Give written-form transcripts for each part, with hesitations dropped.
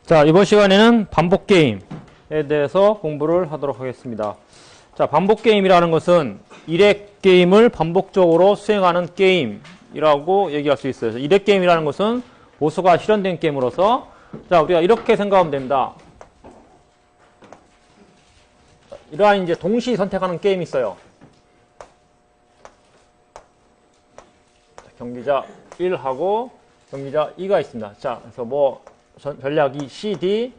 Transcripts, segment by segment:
자, 이번 시간에는 반복 게임에 대해서 공부를 하도록 하겠습니다. 자, 반복 게임이라는 것은 일회 게임을 반복적으로 수행하는 게임이라고 얘기할 수 있어요. 일회 게임이라는 것은 보수가 실현된 게임으로서, 자, 우리가 이렇게 생각하면 됩니다. 이러한 이제 동시 선택하는 게임이 있어요. 경기자 1하고 경기자 2가 있습니다. 자, 그래서 뭐 전략이 CD.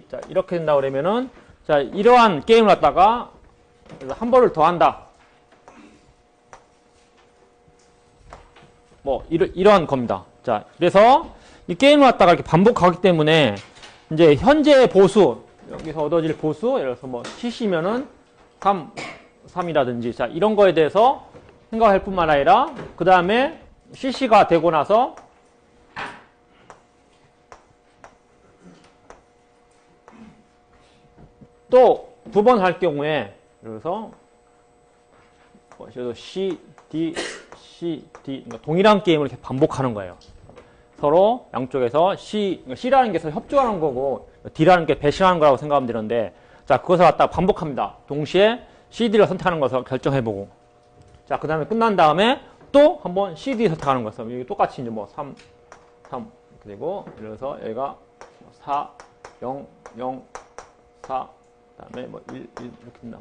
자, 이렇게 된다 그러면은, 자, 이러한 게임을 갖다가 한 번을 더 한다. 뭐 이러한 겁니다. 자, 그래서 이 게임을 갖다가 이렇게 반복하기 때문에 이제 현재 보수, 여기서 얻어질 보수, 예를 들어서 뭐 CC면은 3이라든지, 자, 이런 거에 대해서 생각할 뿐만 아니라, 그 다음에 CC가 되고 나서 또 두 번 할 경우에, 그래서 C, D, 그러니까 동일한 게임을 이렇게 반복하는 거예요. 서로 양쪽에서 C라는 게 협조하는 거고 D라는 게 배신하는 거라고 생각하면 되는데, 자, 그것을 갖다가 반복합니다. 동시에 CD를 선택하는 것을 결정해보고, 자, 그 다음에 끝난 다음에 또 한번 CD 선택하는 것을, 여기 똑같이 이제 뭐 3 이렇게 되고, 예를 들어서 여기가 4, 0, 0, 4, 그 다음에 뭐 1 이렇게 된다.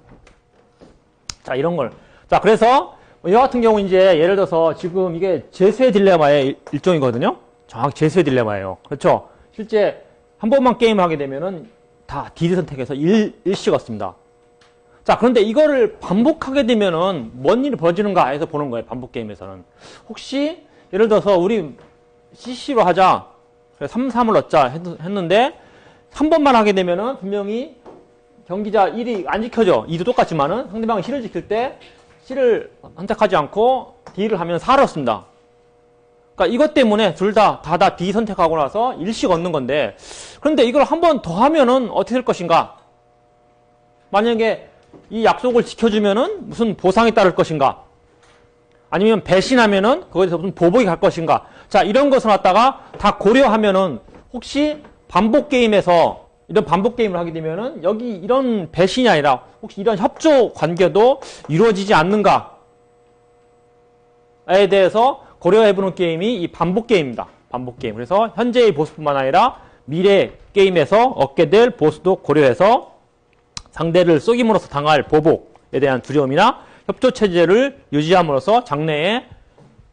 자, 이런 걸. 자, 그래서 이와 같은 경우 이제 예를 들어서 지금 이게 재수의 딜레마의 일종이거든요. 정확히 재수의 딜레마예요. 그렇죠? 실제 한 번만 게임을 하게 되면은 다 D 선택해서 일씩 얻습니다. 자, 그런데 이거를 반복하게 되면은 뭔 일이 벌어지는가 해서 보는 거예요. 반복 게임에서는. 혹시 예를 들어서 우리 CC로 하자. 3, 3을 얻자 했는데 한 번만 하게 되면은 분명히 경기자 1이 안 지켜져. 2도 똑같지만은 상대방이 C를 지킬 때 C를 선택하지 않고 D를 하면 4를 얻습니다. 그러니까 이것 때문에 둘 다 D 선택하고 나서 1씩 얻는 건데, 그런데 이걸 한 번 더 하면은 어떻게 될 것인가? 만약에 이 약속을 지켜주면은 무슨 보상이 따를 것인가? 아니면 배신하면은 거기에 대해서 무슨 보복이 갈 것인가? 자, 이런 것을 갖다가 다 고려하면은 혹시 반복 게임에서 이런 반복 게임을 하게 되면은 여기 이런 배신이 아니라 혹시 이런 협조 관계도 이루어지지 않는가에 대해서 고려해보는 게임이 이 반복 게임입니다. 반복 게임. 그래서 현재의 보수뿐만 아니라 미래 게임에서 얻게 될 보수도 고려해서 상대를 속임으로써 당할 보복에 대한 두려움이나 협조 체제를 유지함으로써 장래에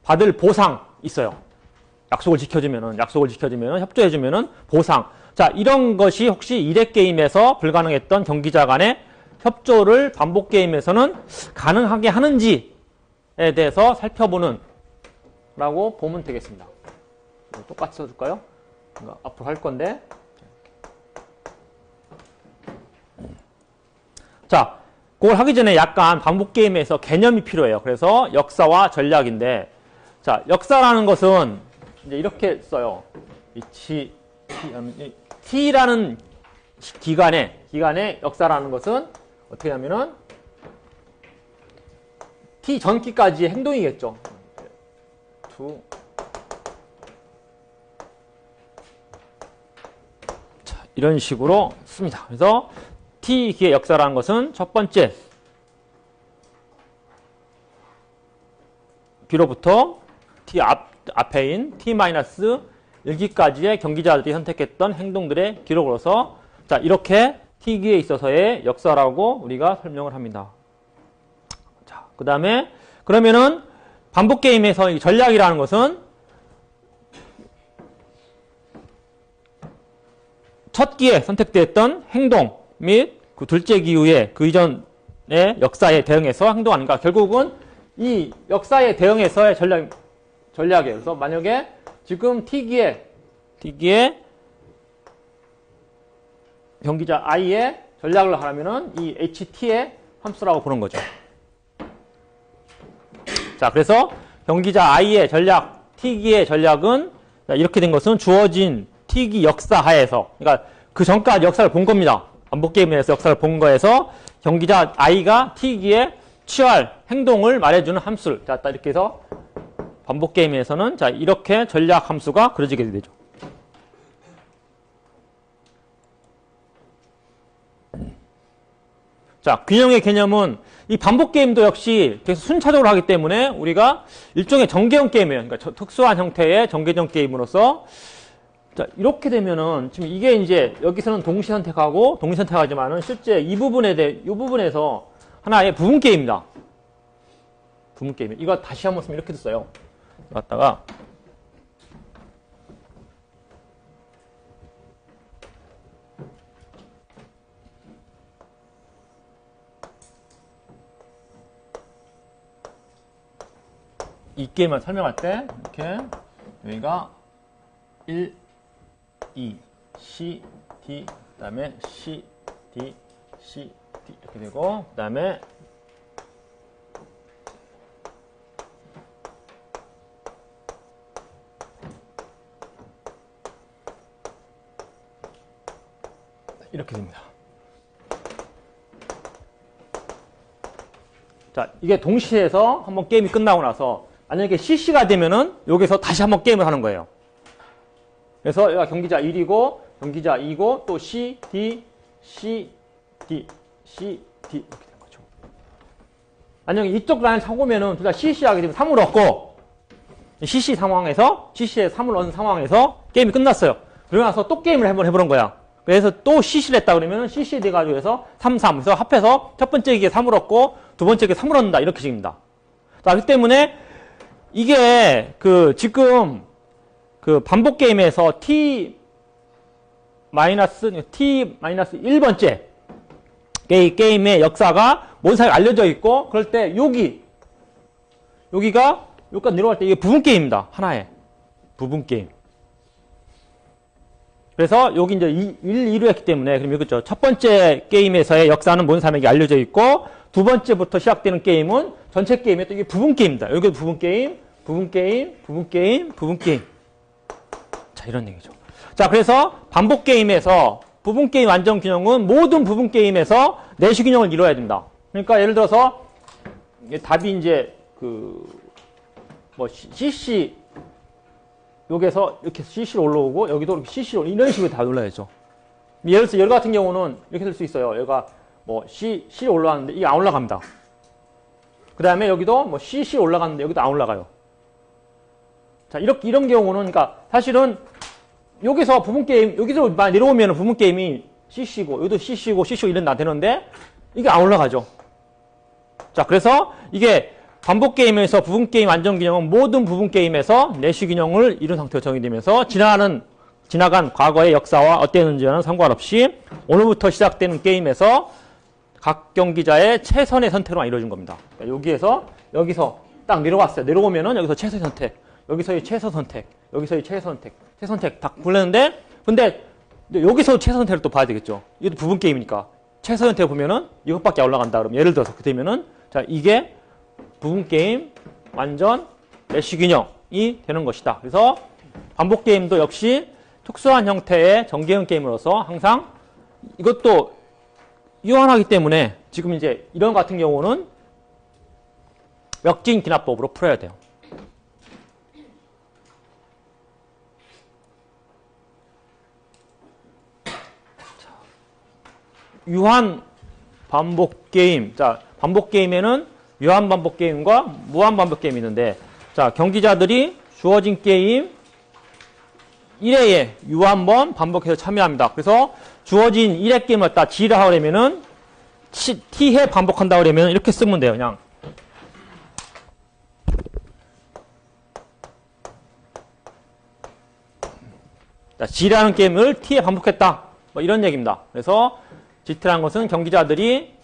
받을 보상 있어요. 약속을 지켜주면은 협조해주면은 보상. 자, 이런 것이 혹시 일회 게임에서 불가능했던 경기자 간의 협조를 반복 게임에서는 가능하게 하는지에 대해서 살펴보는 라고 보면 되겠습니다. 똑같이 써줄까요? 앞으로 할 건데. 자, 그걸 하기 전에 약간 반복 게임에서 개념이 필요해요. 그래서 역사와 전략인데, 자, 역사라는 것은 이제 이렇게 써요. T라는 기간의 역사라는 것은 어떻게 하면은 T 전기까지의 행동이겠죠. 자, 이런 식으로 씁니다. 그래서 T기의 역사라는 것은 첫 번째 B로부터 T 앞에인 T-1기까지의 경기자들이 선택했던 행동들의 기록으로서, 자, 이렇게 T기에 있어서의 역사라고 우리가 설명을 합니다. 자, 그 다음에 그러면은 반복 게임에서 이 전략이라는 것은 첫 기에 선택됐던 행동 및 그 둘째 기후에 그 이전의 역사에 대응해서 행동하는가. 결국은 이 역사에 대응해서의 전략이에요. 그래서 만약에 지금 T기에 경기자 I의 전략을 하려면은 이 HT의 함수라고 보는 거죠. 자, 그래서 경기자 I의 전략, T기의 전략은 이렇게 된 것은 주어진 T기 역사 하에서, 그러니까 그 전까지 역사를 본 겁니다. 반복 게임에서 역사를 본 거에서 경기자 I가 T기에 취할 행동을 말해주는 함수를, 자, 이렇게 해서 반복 게임에서는 자, 이렇게 전략 함수가 그려지게 되죠. 자, 균형의 개념은 이 반복 게임도 역시 계속 순차적으로 하기 때문에 우리가 일종의 전개형 게임이에요. 그러니까 특수한 형태의 전개형 게임으로서 자, 이렇게 되면은 지금 이게 이제 여기서는 동시 선택하고 동시 선택하지만은 실제 이 부분에서 하나의 부분 게임이다. 부분 게임. 이거 다시 한번 쓰면 이렇게 됐어요. 갖다가 이 게임을 설명할 때 이렇게 여기가 1, 2, C, D, 그 다음에 C, D, C, D 이렇게 되고 그 다음에 이렇게 됩니다. 자, 이게 동시에서 한번 게임이 끝나고 나서 만약에 CC가 되면은 여기서 다시 한번 게임을 하는 거예요. 그래서 여기가 경기자 1이고 경기자 2고 또 C, D, C, D, C, D 이렇게 된 거죠. 만약에 이쪽 라인 차고면은 둘 다 CC 하게 되면 3을 얻고 CC 상황에서 CC에 3을 얻은 상황에서 게임이 끝났어요. 그러고 나서 또 게임을 한번 해보는 거야. 그래서 또 CC를 했다 그러면 CC 돼가지고 해서 3, 3 해서 합해서 첫 번째 기에 3을 얻고 두 번째 기에 3을 얻는다 이렇게 식입니다. 자, 그렇기 때문에 이게 지금 반복 게임에서 T-1번째 게임의 역사가 뭔 사이가 알려져 있고 그럴 때 여기가 여기까지 내려갈 때 이게 부분 게임입니다. 하나의 부분 게임. 그래서 여기 이제 1, 2로 했기 때문에 그럼 여기죠. 첫 번째 게임에서의 역사는 뭔 사이가 알려져 있고 두 번째부터 시작되는 게임은 전체 게임의 또 이게 부분 게임입니다. 여기도 부분 게임, 부분 게임, 부분 게임, 부분 게임. 자, 이런 얘기죠. 자, 그래서 반복 게임에서 부분 게임 완전 균형은 모든 부분 게임에서 내시 균형을 이뤄야 된다. 그러니까 예를 들어서 답이 이제 CC 여기서 이렇게 CC로 올라오고 여기도 이렇게 CC로 이런 식으로 다 올라야죠. 예를 들어서 열 같은 경우는 이렇게 될 수 있어요. 얘가 C 올라왔는데 이게 안 올라갑니다. 그 다음에 여기도 CC 올라갔는데 여기도 안 올라가요. 자, 이런 경우는 그러니까 사실은 여기서 부분 게임 여기서 내려오면 부분 게임이 CC고 여기도 CC고 이런 나 되는데 이게 안 올라가죠. 자, 그래서 이게 반복 게임에서 부분 게임 완전 균형은 모든 부분 게임에서 내시 균형을 이룬 상태로 정의되면서 지나간 과거의 역사와 어땠는지와는 상관없이 오늘부터 시작되는 게임에서 각 경기자의 최선의 선택으로만 이루어진 겁니다. 그러니까 여기서 딱 내려왔어요. 내려오면은 여기서 최선의 선택, 여기서의 최선 선택, 여기서의 최선택 딱 굴렸는데 근데 여기서 최선 선택을 또 봐야 되겠죠. 이것도 부분 게임이니까 최선 선택 보면은 이것밖에 안 올라간다. 그럼 예를 들어서 그렇게 되면은 자, 이게 부분 게임 완전 내시 균형이 되는 것이다. 그래서 반복 게임도 역시 특수한 형태의 전개형 게임으로서 항상 이것도 유한하기 때문에 지금 이제 이런 같은 경우는 역진 기납법으로 풀어야 돼요. 유한 반복 게임. 자, 반복 게임에는 유한 반복 게임과 무한 반복 게임이 있는데, 자, 경기자들이 주어진 게임 1회에 유한번 반복해서 참여합니다. 그래서 주어진 1회 게임을 갖다 G를 하려면은 T회 반복한다 그러면 이렇게 쓰면 돼요. 그냥. 자, G라는 게임을 T에 반복했다. 뭐 이런 얘기입니다. 그래서 GT라는 것은 경기자들이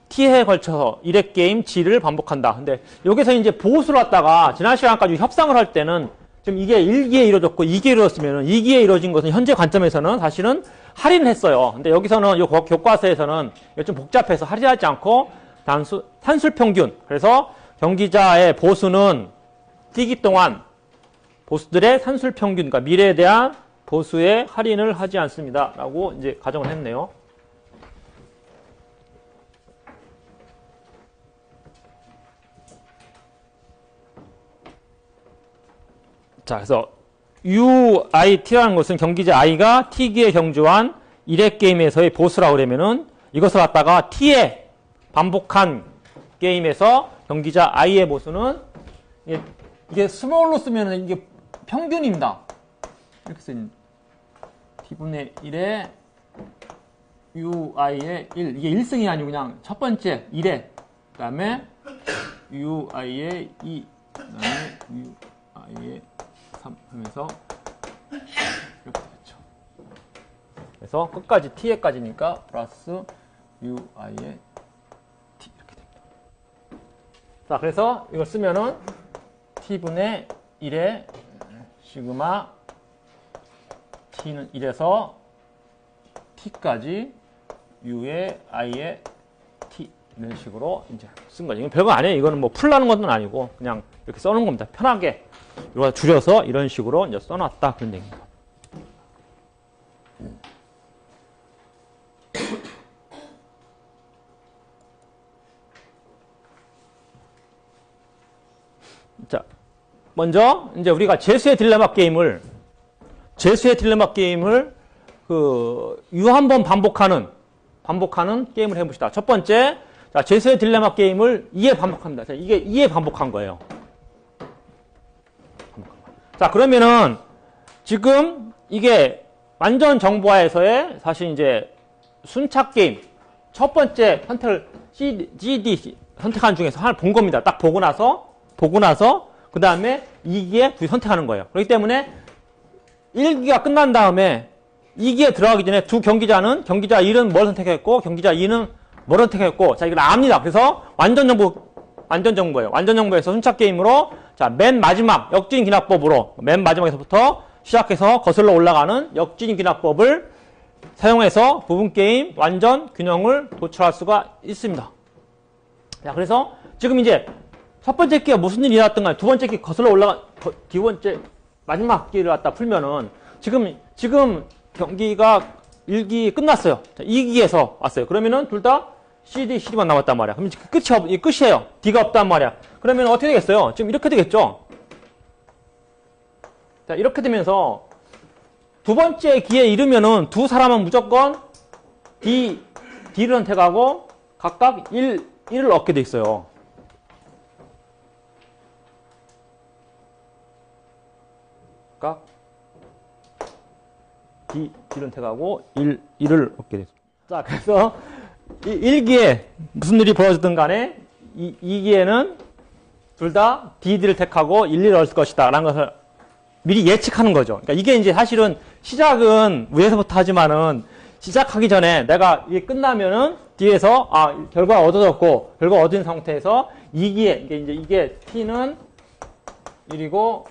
T에 걸쳐서 1회 게임 G를 반복한다. 근데 여기서 이제 보수를 갖다가 지난 시간까지 협상을 할 때는 지금 이게 1기에 이루어졌고 2기에 이루어졌으면 2기에 이루어진 것은 현재 관점에서는 사실은 할인을 했어요. 근데 여기서는 이 교과서에서는 좀 복잡해서 할인하지 않고 산술평균. 그래서 경기자의 보수는 뛰기 동안 보수들의 산술평균, 그러니까 미래에 대한 보수에 할인을 하지 않습니다. 라고 이제 가정을 했네요. 자, 그래서 UIT라는 것은 경기자 I가 T기에 경주한 1회 게임에서의 보수라고 그러면은 이것을 갖다가 T의 반복한 게임에서 경기자 i의 보수는 이게 스몰로 쓰면은 이게 평균입니다. 이렇게 쓰는 t분의 1에 ui의 1 이게 1승이 아니고 그냥 첫 번째 1에 그 다음에 ui의 2 그 다음에 ui의 3 하면서 이렇게 되죠. 그래서 끝까지 t에까지니까 플러스 ui의 t 이렇게 됩니다. 자, 그래서 이걸 쓰면은 t분의 1에 시그마 t는 1에서 t까지 u의 i의 t 이런 식으로 이제 쓴 거죠. 이건 별거 아니에요. 이거는 뭐 풀라는 것은 아니고 그냥 이렇게 써놓은 겁니다. 편하게 이거 줄여서 이런 식으로 이제 써놨다 그런 얘기입니다. 자, 먼저 이제 우리가 재수의 딜레마 게임을 한 번 반복하는 게임을 해봅시다. 첫 번째, 자, 재수의 딜레마 게임을 2에 반복합니다. 자, 이게 2에 반복한 거예요. 자, 그러면은 지금 이게 완전 정보화에서의 사실 이제 순착 게임 첫 번째 선택을 GD 선택한 중에서 하나를 본 겁니다. 딱 보고 나서 그 다음에 2기에 굳이 선택하는 거예요. 그렇기 때문에 1기가 끝난 다음에 2기에 들어가기 전에 두 경기자 1은 뭘 선택했고 경기자 2는 뭘 선택했고 자 이걸 압니다. 그래서 완전 정보예요. 완전 정보에서 순착 게임으로 자 맨 마지막 역진 기납법으로 맨 마지막에서부터 시작해서 거슬러 올라가는 역진 기납법을 사용해서 부분 게임 완전 균형을 도출할 수가 있습니다. 자 그래서 지금 이제 첫 번째 끼가 무슨 일이 일어났던가 두 번째 끼 거슬러 올라가 두 번째 마지막 끼를 갖다 풀면은 지금 경기가 1기 끝났어요. 자, 2기에서 왔어요. 그러면은 둘 다 CD만 남았단 말이야. 그럼 끝이에요. D가 없단 말이야. 그러면 어떻게 되겠어요? 지금 이렇게 되겠죠? 자, 이렇게 되면서 두 번째 기에 이르면은 두 사람은 무조건 D를 선택하고 각각 1을 얻게 돼 있어요. 각각 D를 선택하고 1을 얻게 됐습니다. 자, 그래서 1기에 무슨 일이 벌어지든 간에 2기에는 둘 다 D를 택하고 1을 얻을 것이다 라는 것을 미리 예측하는 거죠. 그러니까 이게 이제 사실은 시작은 위에서부터 하지만은 시작하기 전에 내가 이게 끝나면은 뒤에서 결과가 얻어졌고 결과 얻은 상태에서 2기에 이게 T는 1이고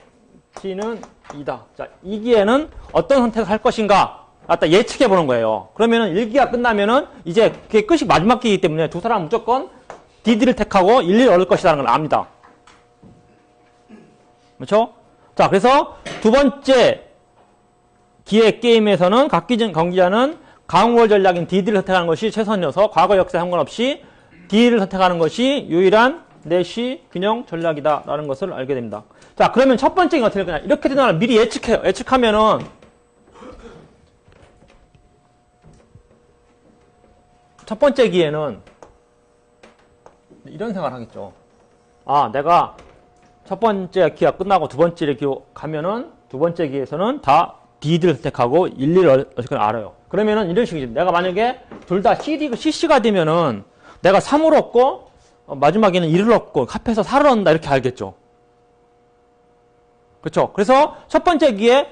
T는 2다. 자, 2기에는 어떤 선택을 할 것인가 갖다 예측해 보는 거예요. 그러면은 1기가 끝나면은 이제 그게 끝이 마지막 기이기 때문에 두 사람은 무조건 D를 택하고 1을 얻을 것이라는 걸 압니다. 그렇죠? 자, 그래서 두 번째 기회 게임에서는 각 경기자는 강월 전략인 D를 선택하는 것이 최선이어서 과거 역사에 상관없이 D를 선택하는 것이 유일한 내시 균형 전략이다라는 것을 알게 됩니다. 자, 그러면 첫 번째는 어떻게 될까요? 이렇게 되는 걸 미리 예측해요. 예측하면은 첫 번째 기회는 이런 생각을 하겠죠. 내가 첫 번째 기회가 끝나고 두 번째 기회 가면은 두 번째 기회에서는 다 D를 선택하고 1을 어쨌든 알아요. 그러면은 이런 식이죠. 내가 만약에 둘 다 CC가 되면은 내가 3을 얻고 마지막에는 1을 얻고 합해서 4를 얻는다 이렇게 알겠죠. 그렇죠? 그래서 첫 번째 기회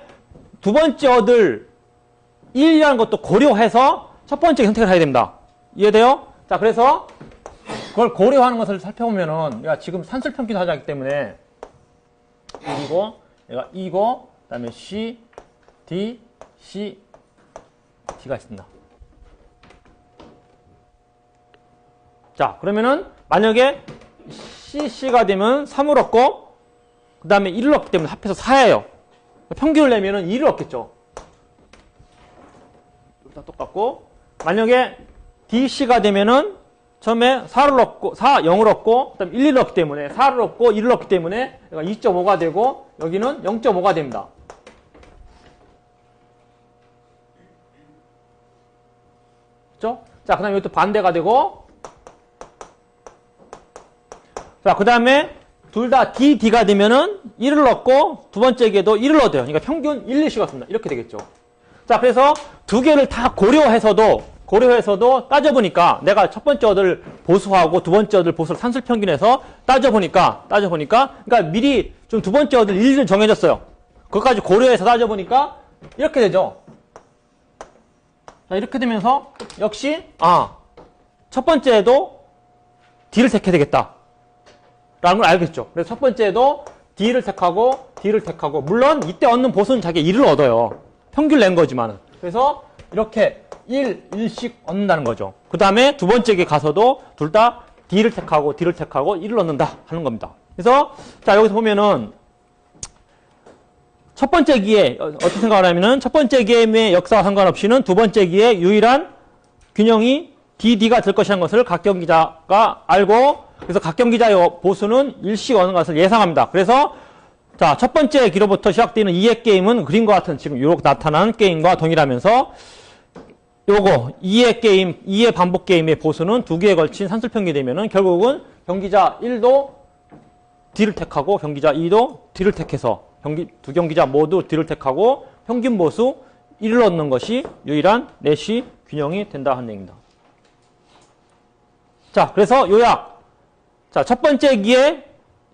두 번째 얻을 1이라는 것도 고려해서 첫 번째 선택을 해야 됩니다. 이해돼요? 자, 그래서 그걸 고려하는 것을 살펴보면은 내가 지금 산술평균 하자기 때문에 1이고 얘가 2고 그다음에 C, D, C, D가 있습니다. 자, 그러면은 만약에 CC가 되면 3을 얻고 그 다음에 1을 얻기 때문에 합해서 4예요. 평균을 내면은 2를 얻겠죠. 다 똑같고 만약에 DC가 되면은 처음에 4를 얻고 0을 얻고 그다음에 1을 얻기 때문에 4를 얻고 1을 얻기 때문에 2.5가 되고 여기는 0.5가 됩니다. 그렇죠? 자, 그다음에 이것도 반대가 되고 자, 그 다음에 둘 다 D, D가 되면은 1을 넣고 두 번째 기에도 1을 넣어요. 그러니까 평균 1, 2씩 왔습니다. 이렇게 되겠죠. 자, 그래서 두 개를 다 고려해서도 따져보니까 내가 첫 번째 얻을 보수하고 두 번째 얻을 보수를 산술 평균해서 따져보니까 그러니까 미리 좀 두 번째 얻을 일을 정해졌어요. 그것까지 고려해서 따져보니까 이렇게 되죠. 자, 이렇게 되면서 역시 첫 번째에도 D를 택해야 되겠다 라는 걸 알겠죠. 그래서 첫 번째에도 D를 택하고 물론 이때 얻는 보수는 자기 1을 얻어요. 평균 낸 거지만. 그래서 이렇게 1씩 얻는다는 거죠. 그 다음에 두 번째 게 가서도 둘 다 D를 택하고 1을 얻는다 하는 겁니다. 그래서 자, 여기서 보면은 첫 번째 기에 어떻게 생각을 하면은 첫 번째 기의 역사와 상관없이는 두 번째 기의 유일한 균형이 DD가 될 것이라는 것을 각경 기자가 알고, 그래서 각경 기자의 보수는 일씩 얻는 것을 예상합니다. 그래서 자, 첫 번째 기로부터 시작되는 2의 게임은 그림과 같은 지금 이렇게 나타난 게임과 동일하면서 요거 2의 반복 게임의 보수는 두 개에 걸친 산술평균이 되면은 결국은 경기자 1도 D를 택하고 경기자 2도 D를 택해서 두 경기자 모두 D를 택하고 평균 보수 1을 얻는 것이 유일한 내시 균형이 된다 하는 얘기입니다. 자, 그래서 요약. 자, 첫 번째 기의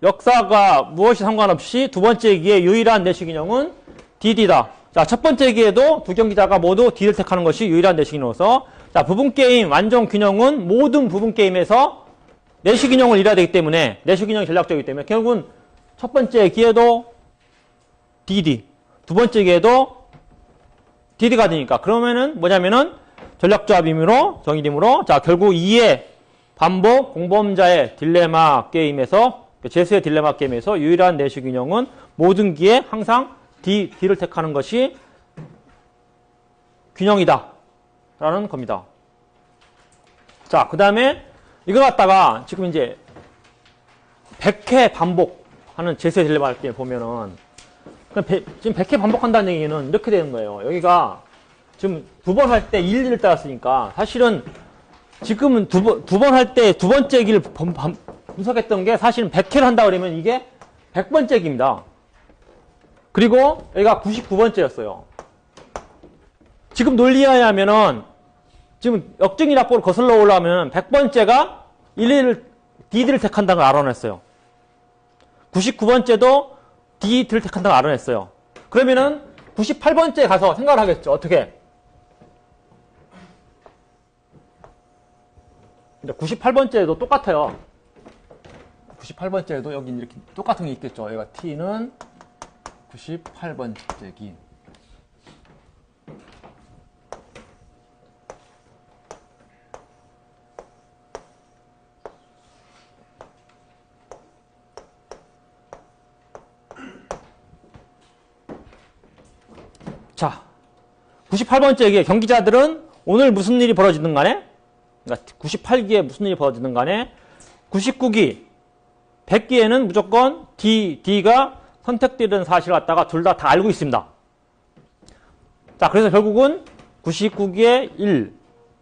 역사가 무엇이 상관없이 두 번째 기의 유일한 내시 균형은 DD다. 자, 첫 번째 기에도 두 경기자가 모두 D를 택하는 것이 유일한 내시 균형으로서, 자, 부분 게임 완전 균형은 모든 부분 게임에서 내시 균형을 이뤄야 되기 때문에, 내시 균형이 전략적이기 때문에 결국은 첫 번째 기에도 DD, 두 번째 기에도 DD가 되니까, 그러면은 뭐냐면은 전략조합임으로 정의림으로, 자, 결국 2의 반복 공범자의 딜레마 게임에서, 제수의 딜레마 게임에서 유일한 내시 균형은 모든 기에 항상 D를 택하는 것이 균형이다 라는 겁니다. 자, 그 다음에 이거 갖다가 지금 이제 100회 반복하는 제수의 딜레마 게임 보면은 지금 100회 반복한다는 얘기는 이렇게 되는 거예요. 여기가 지금 두 번 할 때 1을 따랐으니까 사실은 지금은 두 번 할 때 두 번째 기를 분석했던 게 사실은 100회를 한다 그러면 이게 100번째 기입니다. 그리고 여기가 99번째였어요. 지금 논리에 의하면은 지금 역증이 납부를 거슬러 올라오면 100번째가 1을 D를 택한다는 걸 알아냈어요. 99번째도 D를 택한다는 걸 알아냈어요. 그러면은 98번째에 가서 생각을 하겠죠. 어떻게? 98번째에도 똑같아요. 98번째에도 여기 이렇게 똑같은 게 있겠죠. 여기가 T는 98번째기. 자, 98번째기의 경기자들은 오늘 무슨 일이 벌어지든 간에, 그러니까 98기에 무슨 일이 벌어지든 간에 99기, 100기에는 무조건 D가 선택되는 사실을 갖다가 둘 다 알고 있습니다. 자, 그래서 결국은 99기에 1,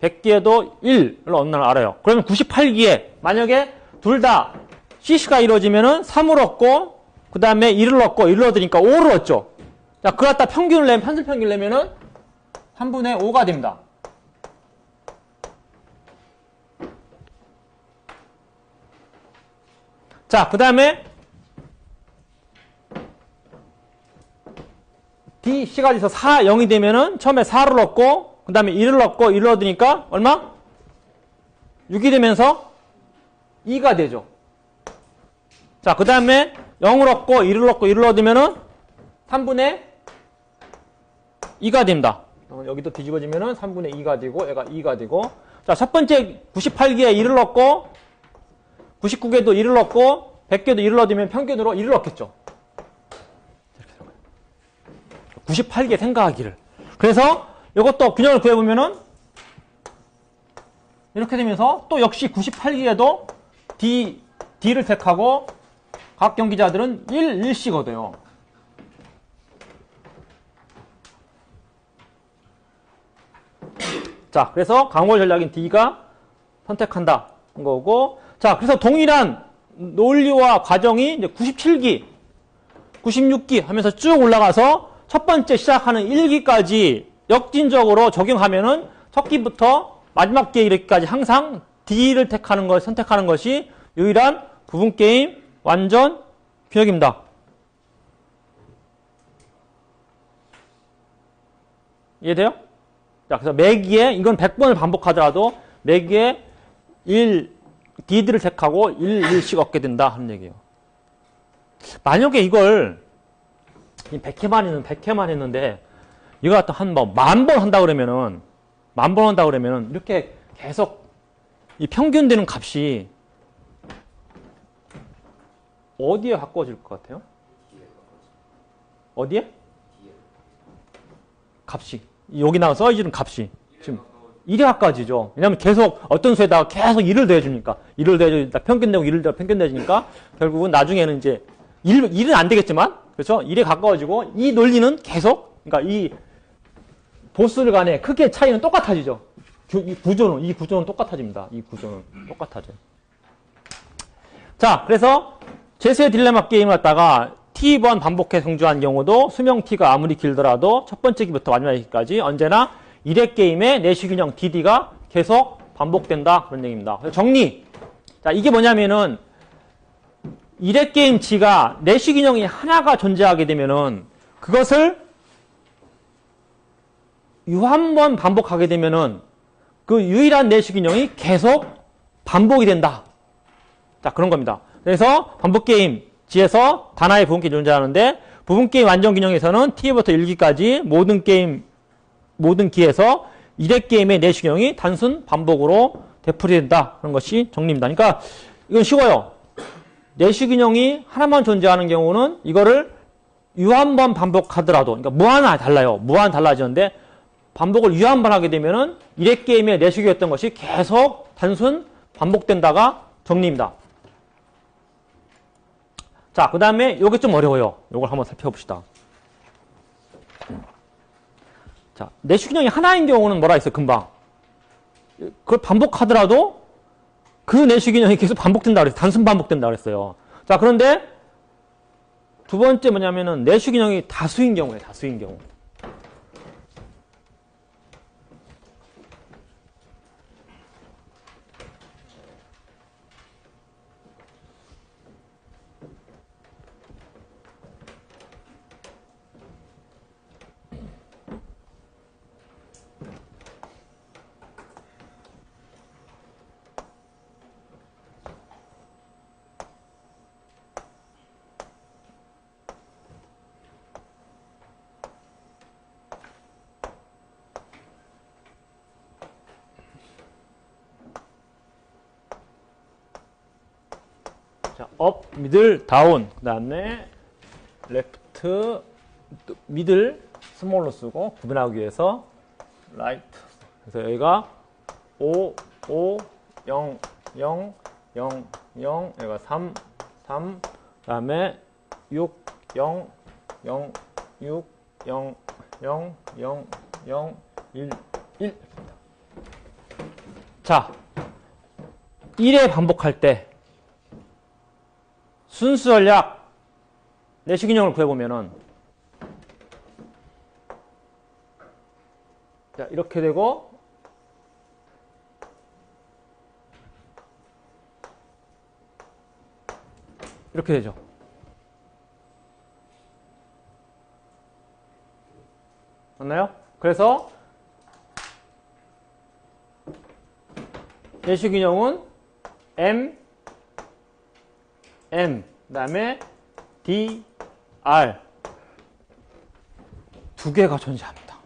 100기에도 1을 얻는 걸 알아요. 그러면 98기에 만약에 둘 다 CC가 이루어지면은 3을 얻고 그 다음에 1을 얻고 1을 얻으니까 5를 얻죠. 자, 그걸 갖다 평균을 내면, 판술 평균을 내면은 3분의 5가 됩니다. 자, 그 다음에 D, C가 돼서 4, 0이 되면은 처음에 4를 얻고 그 다음에 1을 얻고 1을 얻으니까 얼마? 6이 되면서 2가 되죠. 자, 그 다음에 0을 얻고 1을 얻고 1을 얻으면은 3분의 2가 됩니다. 여기도 뒤집어지면은 3분의 2가 되고 얘가 2가 되고, 자, 첫 번째 98기에 1을 얻고 99개도 1을 얻고 100개도 1을 얻으면 평균으로 1을 얻겠죠. 98개 생각하기를. 그래서 이것도 균형을 구해보면은 이렇게 되면서 또 역시 98기에도 D를 택하고 각 경기자들은 1씩 얻어요. 자, 그래서 강월 전략인 D가 선택한다 거고, 자, 그래서 동일한 논리와 과정이 이제 97기, 96기 하면서 쭉 올라가서 첫 번째 시작하는 1기까지 역진적으로 적용하면은 첫 기부터 마지막 기에 이르기까지 항상 D를 선택하는 것이 유일한 부분게임 완전 균형입니다. 이해돼요? 자, 그래서 매기에, 이건 100번을 반복하더라도 매기에 D들을 택하고 1씩 얻게 된다 하는 얘기예요. 만약에 이걸 100회만 했는데 이거 갖다 한 뭐 10,000번 한다 그러면은 10,000번 한다 그러면은 이렇게 계속 이 평균 되는 값이 어디에 가까워질 것 같아요? 어디에? 값이. 여기 나와 써있는 값이. 지금 1에 가까워지죠. 왜냐면 계속 어떤 수에다가 계속 1을 더해주니까. 1을 더해주니까 평균 되고 1을 더해 평균 더해주니까 결국은 나중에는 이제 1은 안 되겠지만, 그렇죠? 1에 가까워지고 이 논리는 계속, 그러니까 이 보스들 간의 크기의 차이는 똑같아지죠. 이 구조는 똑같아집니다. 이 구조는 똑같아져요. 자, 그래서 제수의 딜레마 게임을 갖다가 T번 반복해 성주한 경우도 수명 T가 아무리 길더라도 첫 번째 기부터 마지막 기까지 언제나 1회 게임의 내시균형 DD가 계속 반복된다. 그런 얘기입니다. 그래서 정리. 자, 이게 뭐냐면은 1회 게임 G가 내시균형이 하나가 존재하게 되면은 그것을 유한번 반복하게 되면은 그 유일한 내시균형이 계속 반복이 된다. 자, 그런 겁니다. 그래서 반복게임 G에서 단하의 부분게임이 존재하는데 부분게임 완전균형에서는 T부터 1기까지 모든 기에서 1회 게임의 내시균형이 단순 반복으로 되풀이된다. 그런 것이 정리입니다. 그러니까 이건 쉬워요. 내시균형이 하나만 존재하는 경우는 이거를 유한번 반복하더라도, 그러니까 무한은 달라요. 무한 달라지는데 반복을 유한번 하게 되면은 1회 게임의 내시균형이었던 것이 계속 단순 반복된다가 정리입니다. 자, 그 다음에 요게 좀 어려워요. 요걸 한번 살펴봅시다. 자, 내시균형이 하나인 경우는 뭐라 했어요, 금방. 그걸 반복하더라도 그 내시균형이 계속 반복된다 그랬어요. 단순 반복된다 그랬어요. 자, 그런데 두 번째 뭐냐면은 내시균형이 다수인 경우예요, 다수인 경우. 자, 업, 미들, 다운. 그 다음에 레프트, 미들, 스몰로 쓰고 구분하기 위해서 라이트. 그래서 여기가 5, 5, 0, 0, 0, 0, 여기가 3, 3, 그 다음에 6, 0, 0, 6, 0, 0, 0, 0, 1, 1. 자, 1회 반복할 때 순수 전략 내시균형을 구해보면은 자, 이렇게 되고 이렇게 되죠. 맞나요? 그래서 내시균형은 M, M, 그 다음에 D, R 두 개가 존재합니다.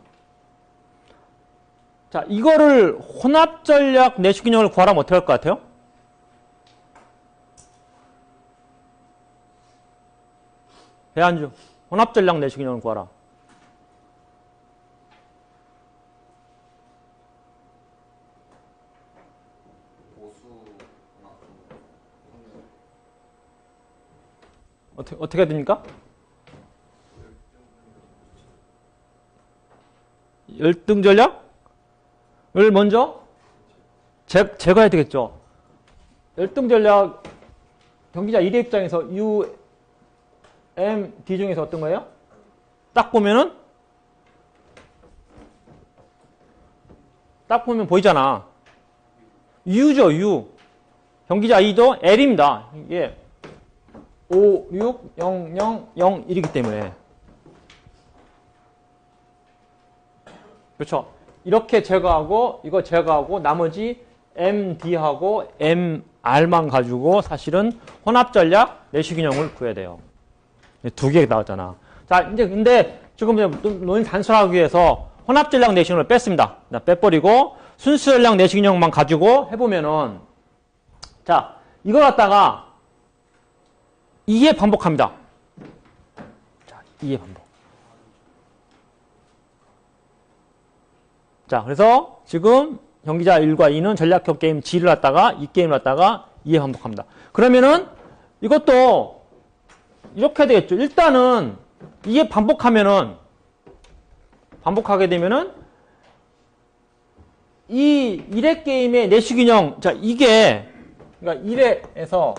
자, 이거를 혼합전략 내시균형을 구하라면 어떻게 할 것 같아요? 배안주, 혼합전략 내시균형을 구하라. 어떻게 해야 됩니까? 열등 전략을 먼저 제거해야 되겠죠. 열등 전략 경기자 1의 입장에서 U, M, D 중에서 어떤 거예요? 딱 보면은 딱 보면 보이잖아. U죠, U. 경기자 2도 L입니다. 이게 5, 6, 0, 0, 0, 1이기 때문에. 그렇죠. 이렇게 제거하고, 이거 제거하고, 나머지 MD하고 MR만 가지고 사실은 혼합 전략 내시균형을 구해야 돼요. 두 개 나왔잖아. 자, 이제 근데 지금 논의 단순하기 위해서 혼합 전략 내시균형을 뺐습니다. 빼버리고 순수 전략 내시균형만 가지고 해보면은, 자, 이걸 갖다가 2에 반복합니다. 자, 2에 반복. 자, 그래서 지금 경기자 1과 2는 전략형 게임 G를 갖다가 이 게임을 갖다가 2에 반복합니다. 그러면은 이것도 이렇게 되겠죠. 일단은 2에 반복하게 되면은 이 1회 게임의 내시균형, 자, 이게 그러니까 1회에서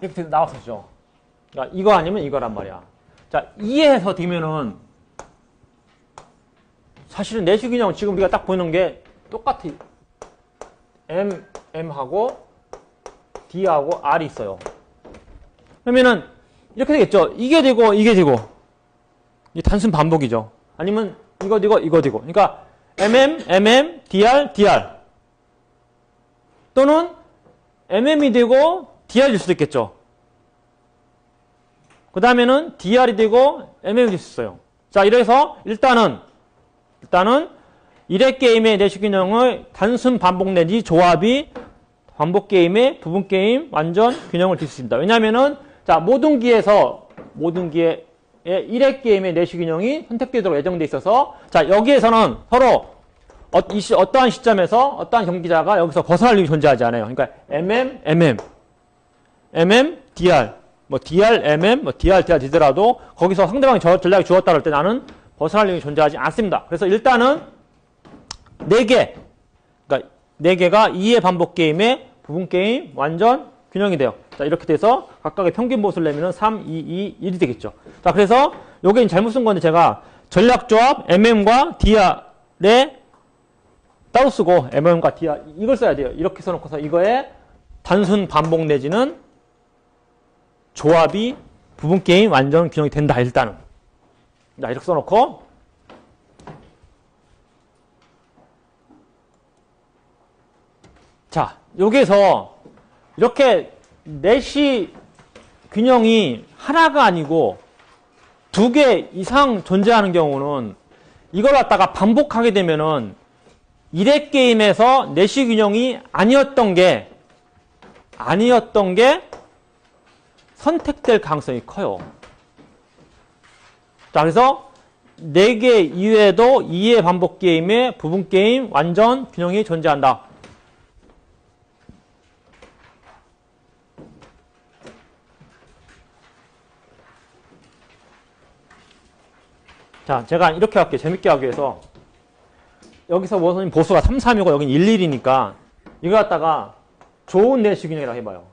이렇게 나왔었죠. 그러니까 이거 아니면 이거란 말이야. 자, 2에서 되면은 사실은 내시균형 지금 우리가 딱 보이는 게 똑같아. M하고 D하고 R이 있어요. 그러면은 이렇게 되겠죠. 이게 되고 이게 되고 이 단순 반복이죠. 아니면 이거 되고 이거 되고. 그러니까 MM, DR, DR 또는 MM이 되고 DR일 수도 있겠죠. 그 다음에는 DR이 되고 MM이 될 수 있어요. 자, 이래서 일단은 1회 게임의 내시균형의 단순 반복 내지 조합이 반복 게임의 부분 게임 완전 균형을 띌 수 있습니다. 왜냐면은 자, 모든 기의 1회 게임의 내시균형이 선택되도록 예정돼 있어서 자, 여기에서는 서로 어떠한 시점에서 어떠한 경기자가 여기서 벗어날 일이 존재하지 않아요. 그러니까 MM, DR, 뭐 DR, MM, 뭐 DR 되더라도 거기서 상대방이 전략이 주었다 할 때 나는 벗어날 일이 존재하지 않습니다. 그래서 일단은 4개, 그러니까 4개가 2의 반복 게임의 부분 게임 완전 균형이 돼요. 자, 이렇게 돼서 각각의 평균 보수를 내면은 3, 2, 2, 1이 되겠죠. 자, 그래서 요게 잘못 쓴 건데 제가 전략조합 MM과 DR에 따로 쓰고 MM과 DR 이걸 써야 돼요. 이렇게 써놓고서 이거에 단순 반복 내지는 조합이 부분 게임 완전 균형이 된다. 일단은 자, 이렇게 써놓고 자, 여기에서 이렇게 내시 균형이 하나가 아니고 2개 이상 존재하는 경우는 이걸 갖다가 반복하게 되면은 1회 게임에서 내시 균형이 아니었던 게 선택될 가능성이 커요. 자, 그래서 4개 이외에도 2회 반복 게임의 부분 게임 완전 균형이 존재한다. 자, 제가 이렇게 할게요. 재밌게 하기 위해서. 여기서 원소님 보수가 3, 3이고 여긴 1, 1이니까 이거 갖다가 좋은 내시균형이라고 해봐요.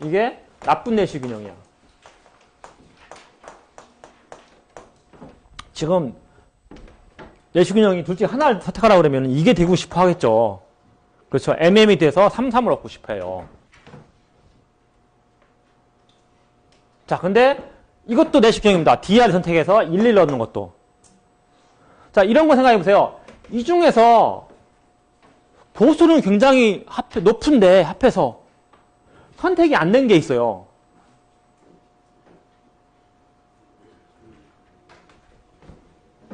이게 나쁜 내시균형이야. 지금 내시균형이 둘 중에 하나를 선택하라고 그러면 이게 되고 싶어 하겠죠. 그렇죠. MM이 돼서 3, 3을 얻고 싶어 해요. 자, 근데 이것도 내시균형입니다. DR을 선택해서 1, 1 넣는 것도. 자, 이런 거 생각해 보세요. 이 중에서 보수는 굉장히 높은데 합해서 선택이 안 된 게 있어요.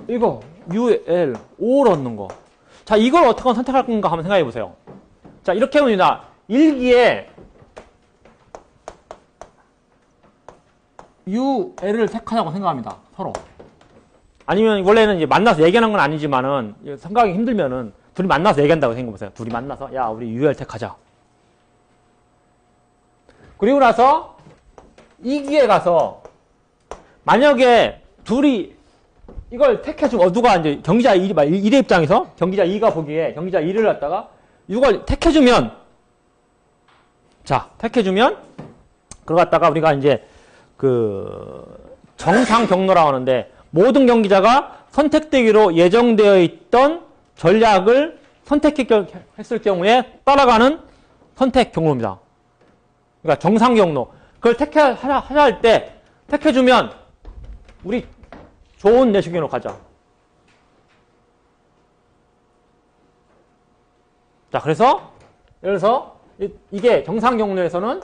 이거 UL, O를 얻는 거. 자, 이걸 어떻게 선택할 건가 한번 생각해 보세요. 자, 이렇게 해봅니다. 1기에 UL을 택하자고 생각합니다. 서로. 아니면 원래는 이제 만나서 얘기하는 건 아니지만은 생각하기 힘들면은 둘이 만나서 얘기한다고 생각해보세요. 둘이 만나서 야, 우리 UL 택하자. 그리고 나서 2기에 가서 만약에 둘이 이걸 택해주면, 누가 이제 경기자 1의 입장에서 경기자 2가 보기에 경기자 2를 갖다가 이걸 택해주면, 자, 택해주면, 그걸 갖다가 우리가 이제 정상 경로라고 하는데, 모든 경기자가 선택되기로 예정되어 있던 전략을 선택했을 경우에 따라가는 선택 경로입니다. 그러니까 정상 경로. 그걸 택하자 할 때, 택해주면, 우리 좋은 내신 경로 가자. 자, 그래서, 예를 들어서, 이게 정상 경로에서는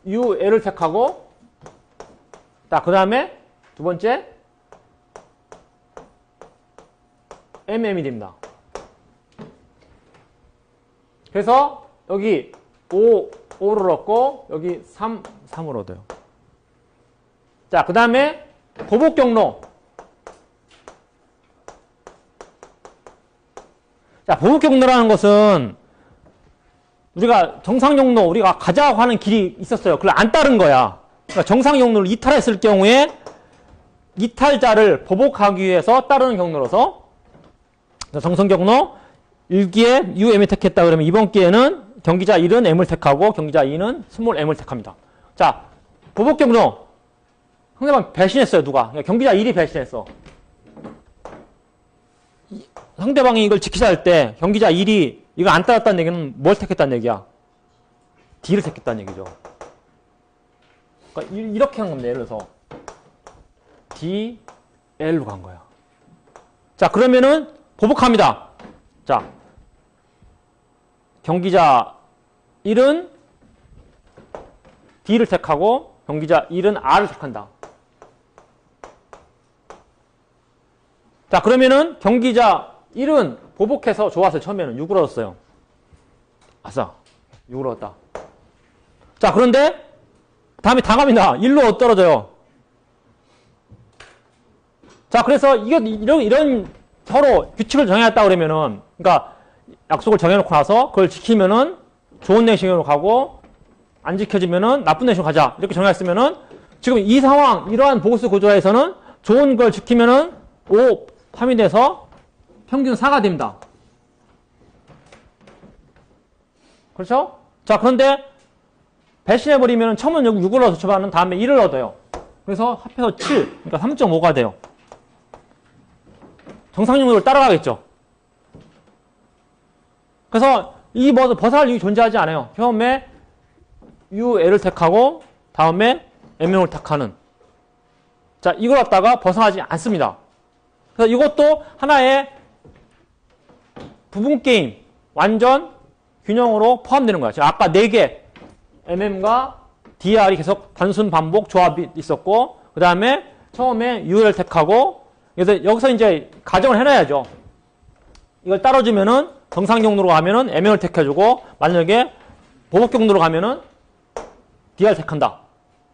UL을 택하고, 자, 그 다음에 두 번째, MM이 됩니다. 그래서 여기 5를 얻고 여기 3을 얻어요. 자, 그 다음에 보복 경로. 자, 보복 경로라는 것은 우리가 정상 경로 우리가 가자고 하는 길이 있었어요. 그걸 안 따른 거야. 그러니까 정상 경로를 이탈했을 경우에 이탈자를 보복하기 위해서 따르는 경로로서 정상 경로 1기에 UM을 택했다 그러면 이번 기회는 경기자 1은 M을 택하고 경기자 2는 스몰 m을 택합니다. 자, 보복 경로. 상대방 배신했어요, 누가? 경기자 1이 배신했어. 상대방이 이걸 지키자 할 때 경기자 1이 이걸 안 따랐다는 얘기는 뭘 택했다는 얘기야? D를 택했다는 얘기죠. 그러니까 이렇게 한 겁니다. 예를 들어서 D, L로 간 거야. 자, 그러면은 보복합니다. 자, 경기자 1은 D를 택하고 경기자 1은 R을 택한다. 자, 그러면은 경기자 1은 보복해서 좋았어요. 처음에는 6을 얻었어요. 아싸, 6을 얻었다. 자, 그런데 다음에 당합니다. 1로 떨어져요. 자, 그래서 이런 서로 규칙을 정해놨다 그러면은, 그러니까 약속을 정해놓고 나서 그걸 지키면은 좋은 내신으로 가고 안 지켜지면은 나쁜 내신으로 가자. 이렇게 정해놨으면은 지금 이 상황, 이러한 보수 구조에서는 좋은 걸 지키면은 5, 3이 돼서 평균 4가 됩니다. 그렇죠? 자, 그런데 배신해버리면 처음은 6을 얻어서 초반은 다음에 1을 얻어요. 그래서 합해서 7, 그러니까 3.5가 돼요. 정상용도를 따라가겠죠. 그래서 이 벗어날 이유가 존재하지 않아요. 처음에 UL을 택하고 다음에 M을 택하는. 자, 이걸 갖다가 벗어나지 않습니다. 그래서 이것도 하나의 부분 게임, 완전 균형으로 포함되는 거야. 지금 아까 4개 MM과 DR이 계속 단순 반복 조합이 있었고, 그 다음에 처음에 UL을 택하고, 그래서 여기서 이제 가정을 해놔야죠. 이걸 따라주면은 정상 경로로 가면은 MM을 택해주고, 만약에 보복 경로로 가면은 DR 택한다.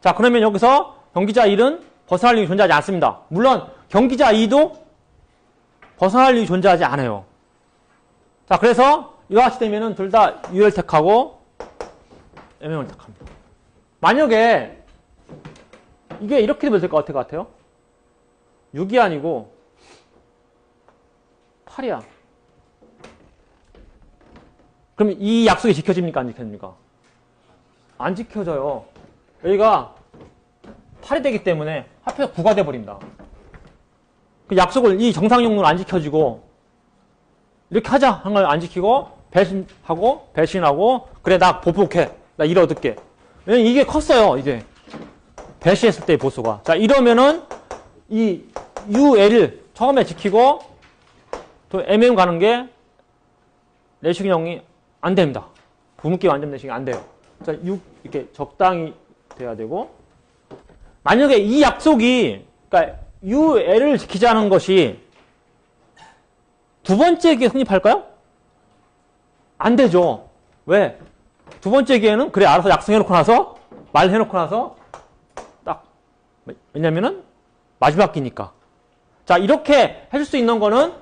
자, 그러면 여기서 경기자 1은 벗어날 일이 존재하지 않습니다. 물론 경기자 2도 벗어날 일이 존재하지 않아요. 자, 그래서 이와 같이 되면은 둘 다 UL 택하고 MM을 택합니다. 만약에 이게 이렇게 되면 될 것 같아요. 6이 아니고 8이야. 그럼 이 약속이 지켜집니까? 안 지켜집니까? 안 지켜져요. 여기가 8이 되기 때문에 합해서 9가 돼버립니다. 그 약속을 이 정상용로를 안 지켜지고 이렇게 하자 하는 걸 안 지키고 배신하고 그래 나 보복해. 나 1 얻을게. 왜냐면 이게 컸어요. 이게 배신했을 때의 보수가. 자, 이러면은 이 UL을 처음에 지키고 또 MM 가는 게 내시균형이 안 됩니다. 부분기 완전 내시균이 안 돼요. 자, 6 이렇게 적당히 돼야 되고, 만약에 이 약속이 그러니까 UL을 지키자는 것이 두 번째 기회에 성립할까요? 안 되죠. 왜? 두 번째 기회는 그래 알아서 약속해놓고 나서 말해놓고 나서 딱 왜냐면은 마지막 기니까. 자, 이렇게 해줄 수 있는 거는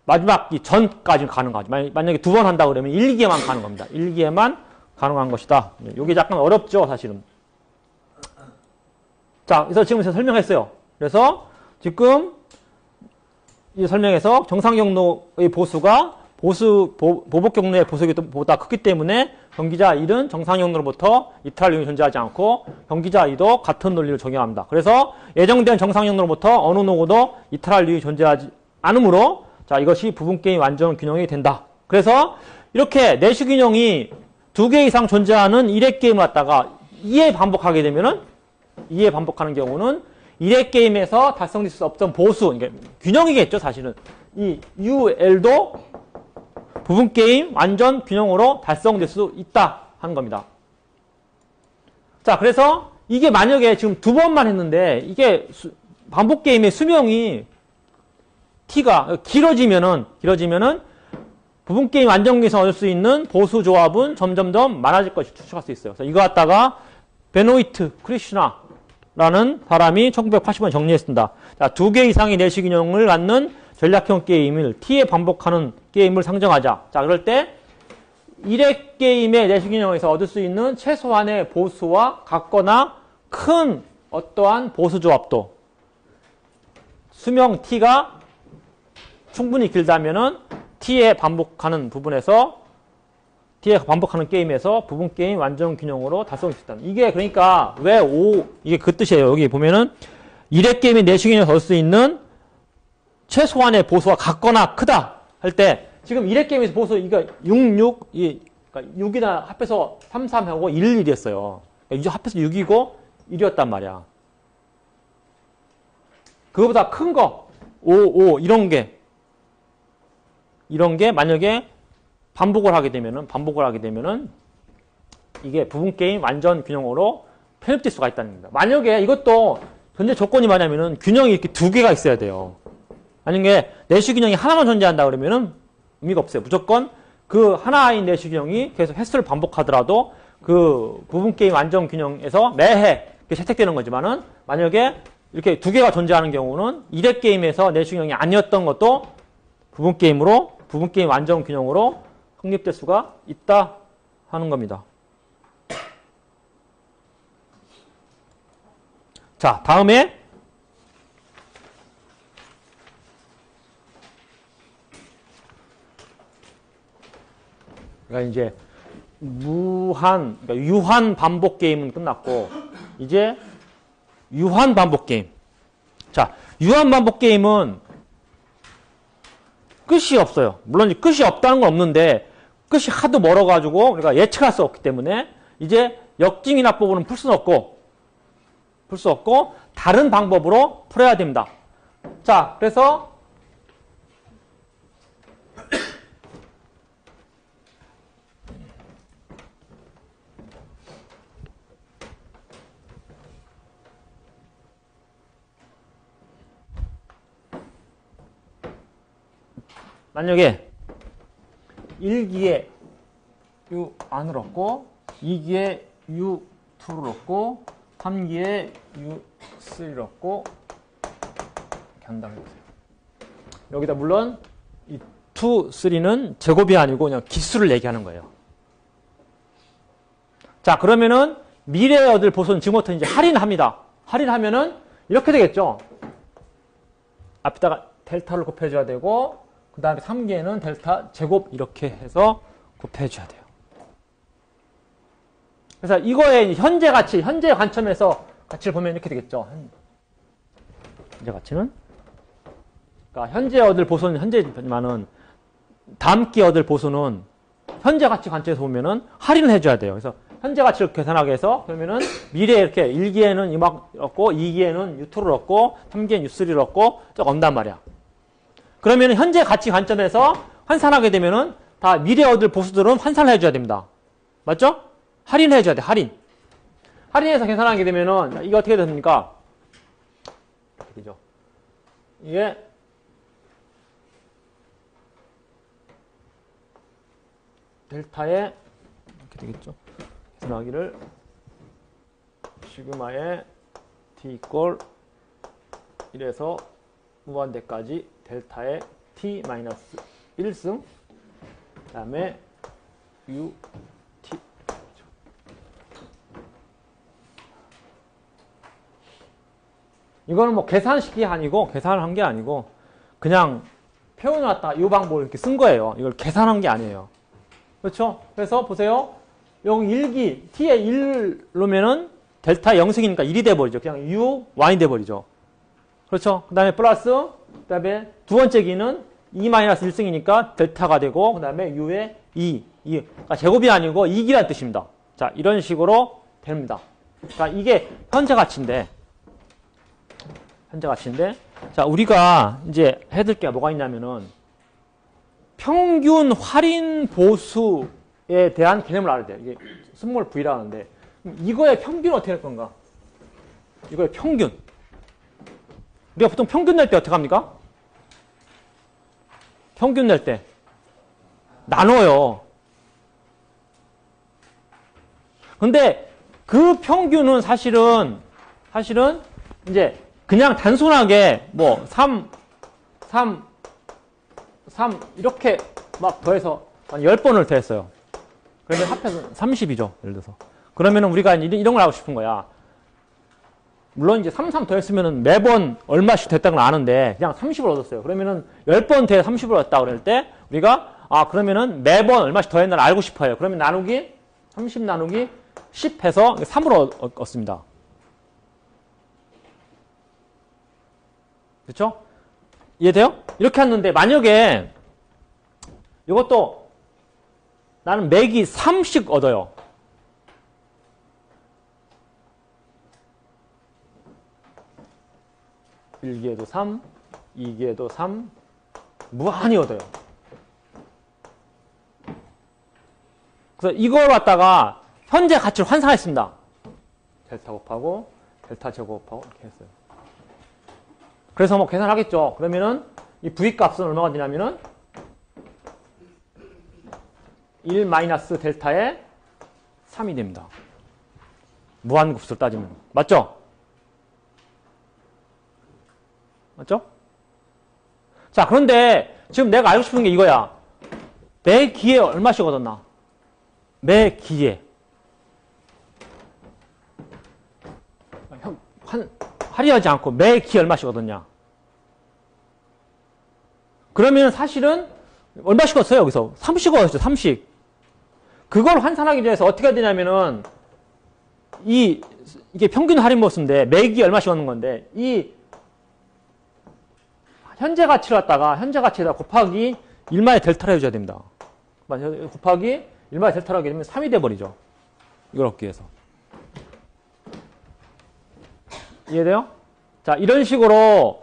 마지막 기 전까지는 가능하죠. 만약에 두 번 한다 그러면 1, 2기에만 가는 겁니다. 1, 2기에만 가능한 것이다. 이게 약간 어렵죠, 사실은. 자, 그래서 지금 제가 설명했어요. 그래서 지금 이 설명에서 정상 경로의 보수가 보복 경로의 보수보다 크기 때문에 경기자 1은 정상 경로로부터 이탈할 이용이 존재하지 않고 경기자 2도 같은 논리를 적용합니다. 그래서 예정된 정상 경로로부터 어느 노고도 이탈할 이용이 존재하지 않으므로 자, 이것이 부분게임 완전 균형이 된다. 그래서 이렇게 내시균형이 2개 이상 존재하는 1회 게임을 갖다가 2회 반복하게 되면은 2회 반복하는 경우는 1회 게임에서 달성될 수 없던 보수, 그러니까 균형이겠죠, 사실은. 이 UL도 부분 게임 완전 균형으로 달성될 수 있다 하는 겁니다. 자, 그래서 이게 만약에 지금 2번만 했는데 이게 반복 게임의 수명이 T가 길어지면은 부분 게임 완전기에서 얻을 수 있는 보수 조합은 점점점 많아질 것이 추측할 수 있어요. 그래서 이거 갖다가 베노이트 크리슈나라는 사람이 1980년 정리했습니다. 자, 2개 이상의 내시균형을 갖는 전략형 게임을 T에 반복하는 게임을 상정하자. 자, 그럴 때 1회 게임의 내시균형에서 얻을 수 있는 최소한의 보수와 같거나 큰 어떠한 보수 조합도 수명 T가 충분히 길다면은 T에 반복하는 게임에서 부분 게임 완전 균형으로 달성할 수 있다. 이게 그러니까 왜 이게 그 뜻이에요. 여기 보면은 1회 게임의 내시균형에서 얻을 수 있는 최소한의 보수가 같거나 크다 할 때 지금 1회 게임에서 보수 이거 6, 그러니까 6이나 합해서 3, 3하고 1, 1이었어요. 그러니까 합해서 6이고 1이었단 말이야. 그거보다 큰 거 5 이런 게 만약에 반복을 하게 되면은 이게 부분 게임 완전 균형으로 편입될 수가 있다는 겁니다. 만약에 이것도 전제 조건이 뭐냐면은 균형이 이렇게 2개가 있어야 돼요. 만약에 내시균형이 하나만 존재한다 그러면은 의미가 없어요. 무조건 그 하나인 내시균형이 계속 횟수를 반복하더라도 그 부분 게임 완전 균형에서 매해 채택되는 거지만은 만약에 이렇게 2개가 존재하는 경우는 1회 게임에서 내시균형이 아니었던 것도 부분 게임 완전 균형으로 확립될 수가 있다 하는 겁니다. 자, 다음에 그러니까 이제 그러니까 유한 반복 게임은 끝났고 이제 유한 반복 게임. 자, 유한 반복 게임은 끝이 없어요. 물론 끝이 없다는 건 없는데 끝이 하도 멀어가지고 우리가 예측할 수 없기 때문에 이제 역징이납법으로는 풀 수 없고 다른 방법으로 풀어야 됩니다. 자, 그래서 만약에 1기에 U1을 얻고 2기에 U2를 얻고 3기에 U3를 얻고 이렇게 한다고 해보세요. 여기다 물론 이 2, 3는 제곱이 아니고 그냥 기수를 얘기하는 거예요. 자, 그러면은 미래에 얻을 보수는 지금부터 이제 할인합니다. 할인하면은 이렇게 되겠죠. 앞에다가 델타를 곱해줘야 되고 그 다음에 3기에는 델타 제곱 이렇게 해서 곱해줘야 돼요. 그래서 이거의 현재 가치, 현재 관점에서 가치를 보면 이렇게 되겠죠. 현재 가치는 그러니까 현재 얻을 보수는 현재지만은 다음 기에 얻을 보수는 현재 가치 관점에서 보면은 할인을 해줘야 돼요. 그래서 현재 가치를 계산하게 해서 그러면은 미래에 이렇게 1기에는 이만큼 얻고 2기에는 U2를 얻고 3기에는 U3를 얻고 쭉 얻는단 말이야. 그러면 현재 가치 관점에서 환산하게 되면은 다 미래 얻을 보수들은 환산을 해줘야 됩니다. 맞죠? 할인해줘야 돼, 할인. 할인해서 계산하게 되면은 이게 어떻게 됩니까? 그죠? 이게 델타에 이렇게 되겠죠? 계산하기를 시그마에 t 이꼴 1에서 무한대까지 델타의 t-1승 그 다음에 ut 이거는 뭐 계산식이 아니고, 계산을 한 게 아니고, 그냥 표현을 갖다가 이 방법을 이렇게 쓴 거예요. 이걸 계산한 게 아니에요. 그렇죠? 그래서 보세요. 여기 1기, t에 1로면은 델타 0승이니까 1이 돼버리죠. 그냥 u, y이 돼버리죠. 그렇죠? 그 다음에 플러스, 그 다음에 두 번째 기는 2-1승이니까 델타가 되고, 그 다음에 u에 2. 그러니까 제곱이 아니고 2기라는 뜻입니다. 자, 이런 식으로 됩니다. 자, 이게 현재 가치인데, 자, 우리가 이제 해둘 게 뭐가 있냐면은, 평균 할인 보수에 대한 개념을 알아야 돼요. 이게 스몰 v라는데, 이거의 평균은 어떻게 할 건가? 이거의 평균. 우리가 보통 평균 낼 때 어떻게 합니까? 평균 낼 때 나눠요. 근데 그 평균은 사실은 이제 그냥 단순하게 뭐 3 이렇게 막 더해서 한 10번을 더했어요. 그러면 합해서 30이죠. 예를 들어서. 그러면은 우리가 이런 걸 하고 싶은 거야. 물론 이제 3 더했으면은 매번 얼마씩 됐다는 걸 아는데 그냥 30을 얻었어요. 그러면은 10번 더해 30을 얻었다 그럴 때 우리가 그러면은 매번 얼마씩 더했나를 알고 싶어요. 그러면 나누기 30 나누기 10 해서 3으로 얻습니다. 그렇죠? 이해돼요? 이렇게 했는데 만약에 이것도 나는 매기 3씩 얻어요. 1기에도 3, 2기에도 3, 무한히 얻어요. 그래서 이걸 갖다가 현재 가치를 환산했습니다. 델타 곱하고 델타 제곱하고 이렇게 했어요. 그래서 뭐 계산하겠죠. 그러면은 이 v 값은 얼마가 되냐면은 1 마이너스 델타에 3이 됩니다. 무한급수를 따지면. 맞죠? 맞죠? 자, 그런데 지금 내가 알고 싶은 게 이거야. 매 기에 얼마씩 얻었나? 매 기에. 할인하지 않고 매 기에 얼마씩 얻었냐? 그러면 사실은 얼마씩 얻었어요, 여기서? 3씩 얻었죠, 3씩. 그걸 환산하기 위해서 어떻게 해야 되냐면은 이게 평균 할인 보수인데 매 기에 얼마씩 얻는 건데 이 현재 가치를 갖다가 현재 가치에다 곱하기 1마의 델타를 해줘야 됩니다. 곱하기 1마의 델타를 하게 되면 3이 돼버리죠. 이걸 얻기 위해서. 이해돼요? 자, 이런 식으로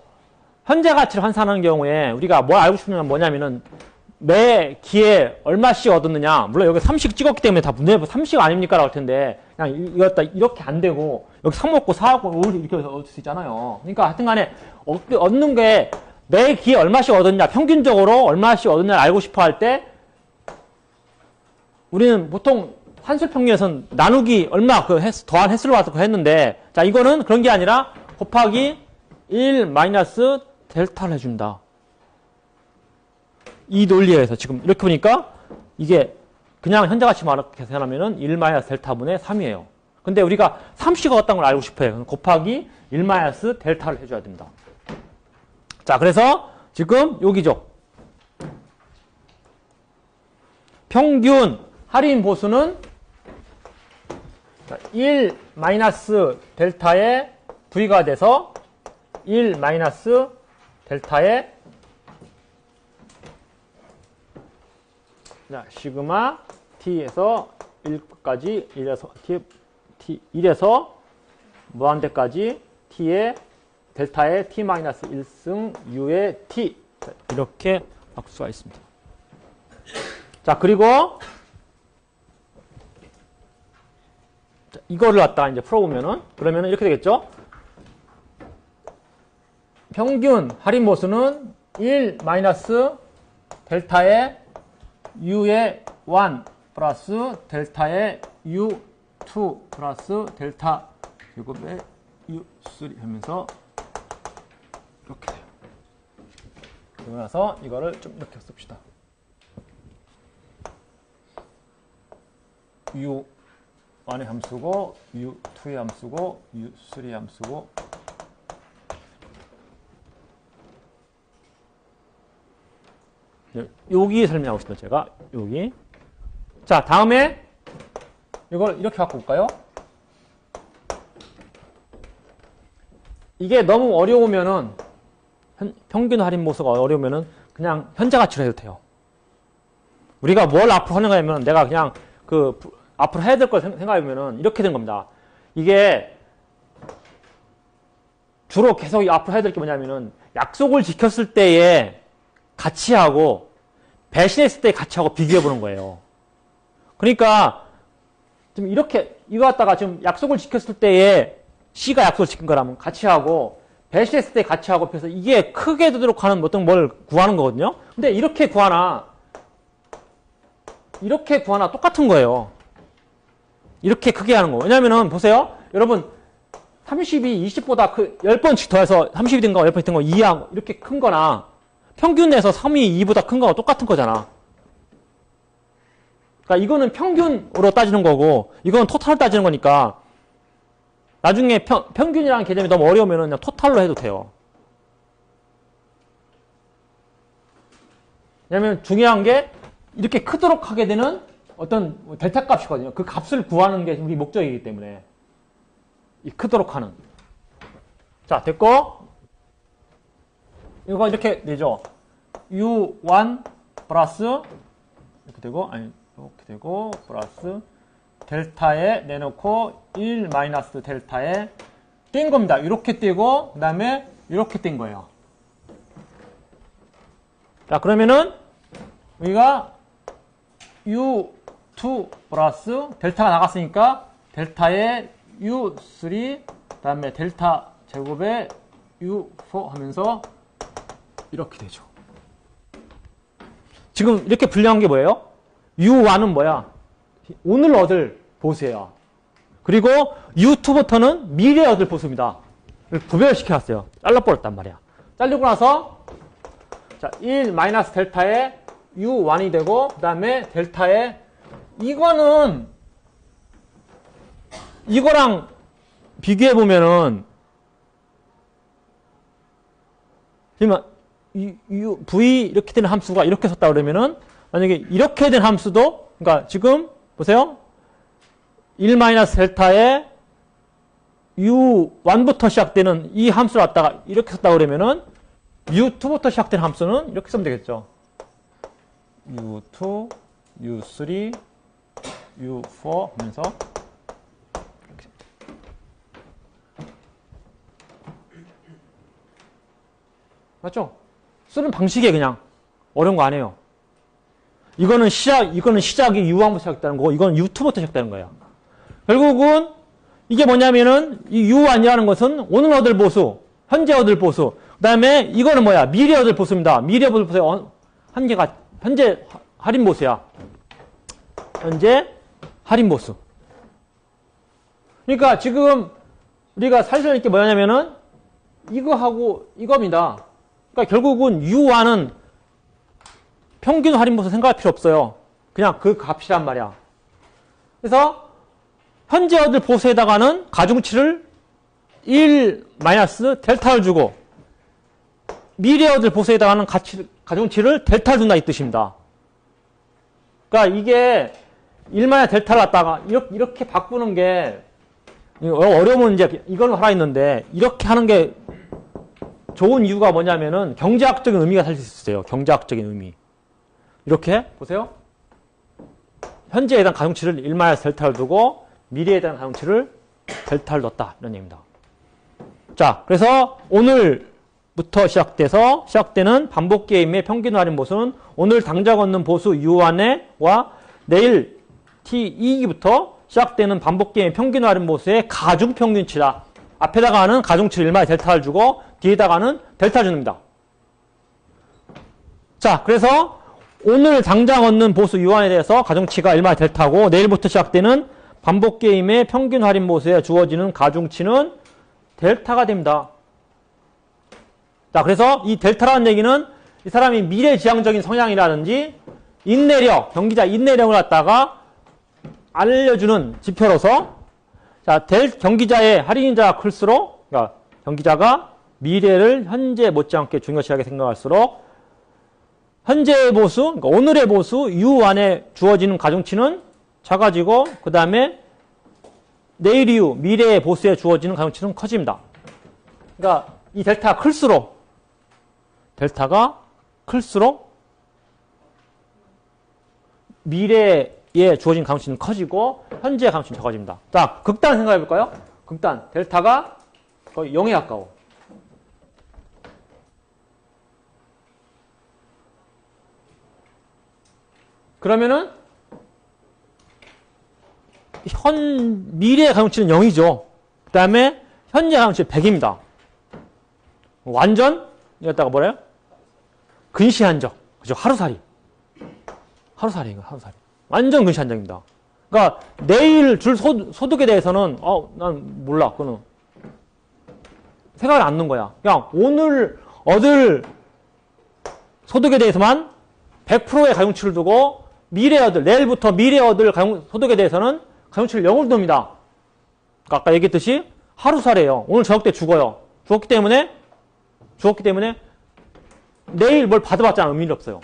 현재 가치를 환산하는 경우에 우리가 뭘 알고 싶으면 뭐냐면은 매 기에 얼마씩 얻었느냐. 물론 여기 3씩 찍었기 때문에 다 문제 3씩 아닙니까? 라고 할 텐데 그냥 이거 이렇게 안 되고 여기 3 먹고 4 하고 5 이렇게 얻을 수 있잖아요. 그러니까 하여튼 간에 얻는 게 매 기에 얼마씩 얻었냐, 평균적으로 얼마씩 얻었냐를 알고 싶어 할 때 우리는 보통 한술 평균에서는 나누기 얼마 더한 횟수를 가지고 했는데 자, 이거는 그런 게 아니라 곱하기 1 마이너스 델타를 해준다. 이 논리에 의해서 지금 이렇게 보니까 이게 그냥 현재 가치만 계산하면은 1 마이너스 델타분의 3이에요. 근데 우리가 3씩 얻었다는 걸 알고 싶어요. 곱하기 1 마이너스 델타를 해줘야 됩니다. 자, 그래서 지금 여기죠. 평균 할인 보수는 1 마이너스 델타의 v가 돼서 1 마이너스 델타의 시그마 t에서 1까지 1에서 무한대까지 t의 델타의 t-1승 u의 t 이렇게 바꿀 수가 있습니다. 자, 그리고 이거를 갖다가 이제 풀어보면은 그러면은 이렇게 되겠죠. 평균 할인 보수는 1 마이너스 델타의 u의 1 플러스 델타의 u2 플러스 델타 제곱의 u3 하면서 이렇게 돼요. 그러고 나서 이거를 좀 이렇게 씁시다. u1의 함수고 u2의 함수고 u3의 함수고 여기 설명하고 있습니다. 제가 여기. 자, 다음에 이걸 이렇게 바꿔볼까요? 이게 너무 어려우면은 평균 할인 보수가 어려우면은 그냥 현재 가치로 해도 돼요. 우리가 뭘 앞으로 하는 거냐면 내가 그냥 그 앞으로 해야 될 걸 생각하면은 이렇게 된 겁니다. 이게 주로 계속 앞으로 해야 될 게 뭐냐면은 약속을 지켰을 때의 가치하고 배신했을 때의 가치하고 비교해 보는 거예요. 그러니까 지금 이렇게 이거 갖다가 지금 약속을 지켰을 때의 C가 약속을 지킨 거라면 가치하고 배신했을 때의 가치하고 비해서 이게 크게 되도록 하는 어떤 뭘 구하는 거거든요. 근데 이렇게 구하나 똑같은 거예요. 이렇게 크게 하는 거. 왜냐면은 보세요. 여러분 30이 20보다 10번씩 더해서 30이 된 거, 10번씩 된 거 2하고 이렇게 큰 거나 평균 내에서 3이 2보다 큰 거가 똑같은 거잖아. 그러니까 이거는 평균으로 따지는 거고 이거는 토탈을 따지는 거니까 나중에 평균이라는 개념이 너무 어려우면 그냥 토탈로 해도 돼요. 왜냐면 중요한 게 이렇게 크도록 하게 되는 어떤 델타 값이거든요. 그 값을 구하는 게 우리 목적이기 때문에 이 크도록 하는. 자, 됐고 이거 이렇게 되죠. U1 플러스 이렇게 되고 아니 이렇게 되고 플러스 델타에 내놓고 1 마이너스 델타에 뗀 겁니다. 이렇게 떼고 그 다음에 이렇게 뗀 거예요. 자, 그러면은 우리가 U2 플러스 델타가 나갔으니까 델타에 U3 그 다음에 델타 제곱에 U4 하면서 이렇게 되죠. 지금 이렇게 분류한 게 뭐예요? U1은 뭐야? 오늘 얻을 보수예요. 그리고 U2부터는 미래에 얻을 보수입니다. 구별시켜놨어요. 잘라버렸단 말이야. 잘리고 나서 자, 1 마이너스 델타에 U1이 되고 그 다음에 델타에 이거는 이거랑 비교해보면은 그러면 V 이렇게 되는 함수가 이렇게 썼다 그러면은 만약에 이렇게 된 함수도 그러니까 지금 보세요. 1 마이너스 델타에 U1부터 시작되는 이 함수를 갖다가 이렇게 썼다 그러면은 U2부터 시작된 함수는 이렇게 쓰면 되겠죠. U2, U3, U4 하면서 이렇게. 맞죠? 쓰는 방식이 그냥 어려운 거 아니에요. 이거는 시작이 U1부터 시작되는 거고 이건 U2부터 시작되는 거예요. 결국은 이게 뭐냐면은 이 U1이라는 것은 오늘 얻을 보수, 현재 얻을 보수. 그 다음에 이거는 뭐야? 미래 얻을 보수입니다. 미래 얻을 보수의 한계가 현재 할인 보수야. 현재 할인 보수. 그러니까 지금 우리가 살펴볼 게 뭐냐면은 이거하고 이겁니다. 그러니까 결국은 U1은 평균 할인 보수 생각할 필요 없어요. 그냥 그 값이란 말이야. 그래서 현재 얻을 보수에다가는 가중치를 1 마이너스 델타를 주고 미래 얻을 보수에다가는 가중치를 델타를 준다 이 뜻입니다. 그러니까 이게 1 마이너스 델타를 갖다가 이렇게 바꾸는 게 어려우면 이제 이걸로 하라 했는데 이렇게 하는 게 좋은 이유가 뭐냐면은 경제학적인 의미가 살 수 있어요. 경제학적인 의미. 이렇게 보세요. 현재에 대한 가중치를 1 마이너스 델타를 두고 미래에 대한 가중치를 델타를 넣었다. 이런 얘기입니다. 자, 그래서 오늘부터 시작되는 반복 게임의 평균 할인 보수는 오늘 당장 얻는 보수 U1과 내일 T2기부터 시작되는 반복 게임의 평균 할인 보수의 가중 평균치다. 앞에다가는 가중치를 1 마이너스 델타를 주고 뒤에다가는 델타 줍니다. 자, 그래서 오늘 당장 얻는 보수 U1에 대해서 가중치가 1 마이너스 델타고 내일부터 시작되는 반복 게임의 평균 할인 보수에 주어지는 가중치는 델타가 됩니다. 자, 그래서 이 델타라는 얘기는 이 사람이 미래지향적인 성향이라든지 인내력, 경기자 인내력을 갖다가 알려주는 지표로서 자, 경기자의 할인자가 클수록 그러니까 경기자가 미래를 현재 못지않게 중요시하게 생각할수록 현재의 보수, 그러니까 오늘의 보수 U 안에 주어지는 가중치는 작아지고 그 다음에 내일 이후 미래의 보수에 주어지는 가중치는 커집니다. 그러니까 이 델타가 클수록 미래에 주어진 가중치는 커지고 현재의 가중치는 작아집니다. 자, 극단 생각해 볼까요? 극단. 델타가 거의 0에 가까워. 그러면은 미래의 가중치는 0이죠. 그 다음에 현재 가중치는 100입니다. 완전 이겼다가 뭐래요? 근시한적. 그죠? 하루살이. 하루살이. 완전 근시한적입니다. 그러니까 내일 줄 소득에 대해서는 난 몰라. 그거는 생각을 안 넣는 거야. 그냥 오늘 얻을 소득에 대해서만 100%의 가중치를 두고 내일부터 미래 얻을 소득에 대해서는 가중치를 0으로 둡니다. 그러니까 아까 얘기했듯이 하루살이에요. 오늘 저녁 때 죽어요. 죽었기 때문에 내일 뭘 받아봤자는 의미가 없어요.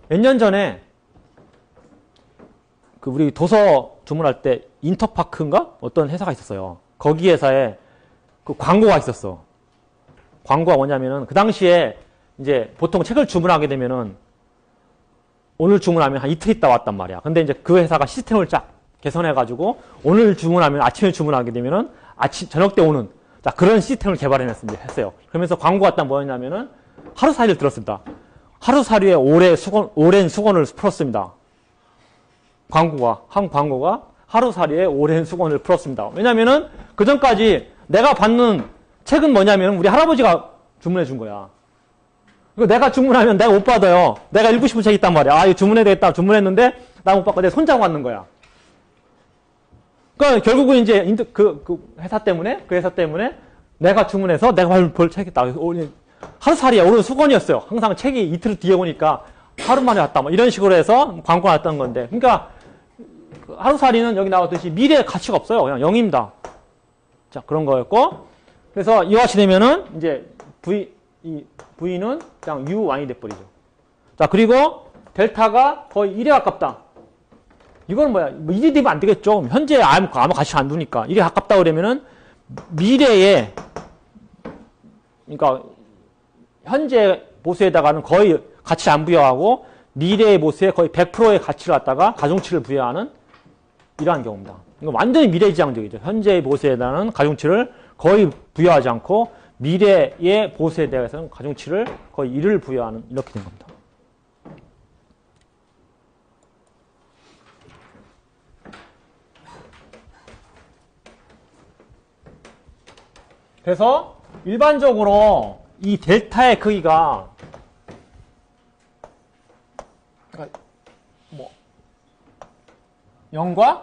몇 년 전에 우리 도서 주문할 때 인터파크인가? 어떤 회사가 있었어요. 거기 회사에 광고가 있었어. 광고가 뭐냐면은 그 당시에 이제 보통 책을 주문하게 되면은 오늘 주문하면 한 이틀 있다 왔단 말이야. 근데 이제 그 회사가 시스템을 쫙 개선해가지고 오늘 주문하면 아침에 주문하게 되면은 저녁 때 오는 그런 시스템을 개발해냈어요. 그러면서 광고가 딱 뭐였냐면은 하루살이를 들었습니다. 하루살이에 오랜 수건을 풀었습니다. 한 광고가 하루살이에 오랜 수건을 풀었습니다. 왜냐면은 그 전까지 내가 받는 책은 뭐냐면 우리 할아버지가 주문해 준 거야. 이거 내가 주문하면 내가 못 받아요. 내가 읽고 싶은 책이 있단 말이야. 이거 주문해야 되겠다. 주문했는데 나 못 받고 내 손자고 받는 거야. 그러니까 결국은 이제 그 회사 때문에 내가 주문해서 내가 볼 책이 있다. 하루살이야. 오늘 수건이었어요. 항상 책이 이틀 뒤에 오니까 하루 만에 왔다. 뭐 이런 식으로 해서 광고가 났던 건데. 그러니까 하루살이는 여기 나왔듯이 미래의 가치가 없어요. 그냥 0입니다. 자, 그런 거였고. 그래서 이와 같이 되면은 이제 V는 그냥 U1이 돼버리죠. 자, 그리고 델타가 거의 1에 가깝다. 이건 뭐야? 1이 되면 안 되겠죠. 현재 아무 가치 안 두니까. 1에 가깝다 그러면은 미래에, 그러니까 현재 보수에다가는 거의 가치를 안 부여하고 미래의 보수에 거의 100%의 가치를 갖다가 가중치를 부여하는 이러한 경우입니다. 이거 완전히 미래지향적이죠. 현재의 보수에다가는 가중치를 거의 부여하지 않고 미래의 보수에 대해서는 가중치를 거의 1을 부여하는 이렇게 된 겁니다. 그래서 일반적으로 이 델타의 크기가 뭐 0과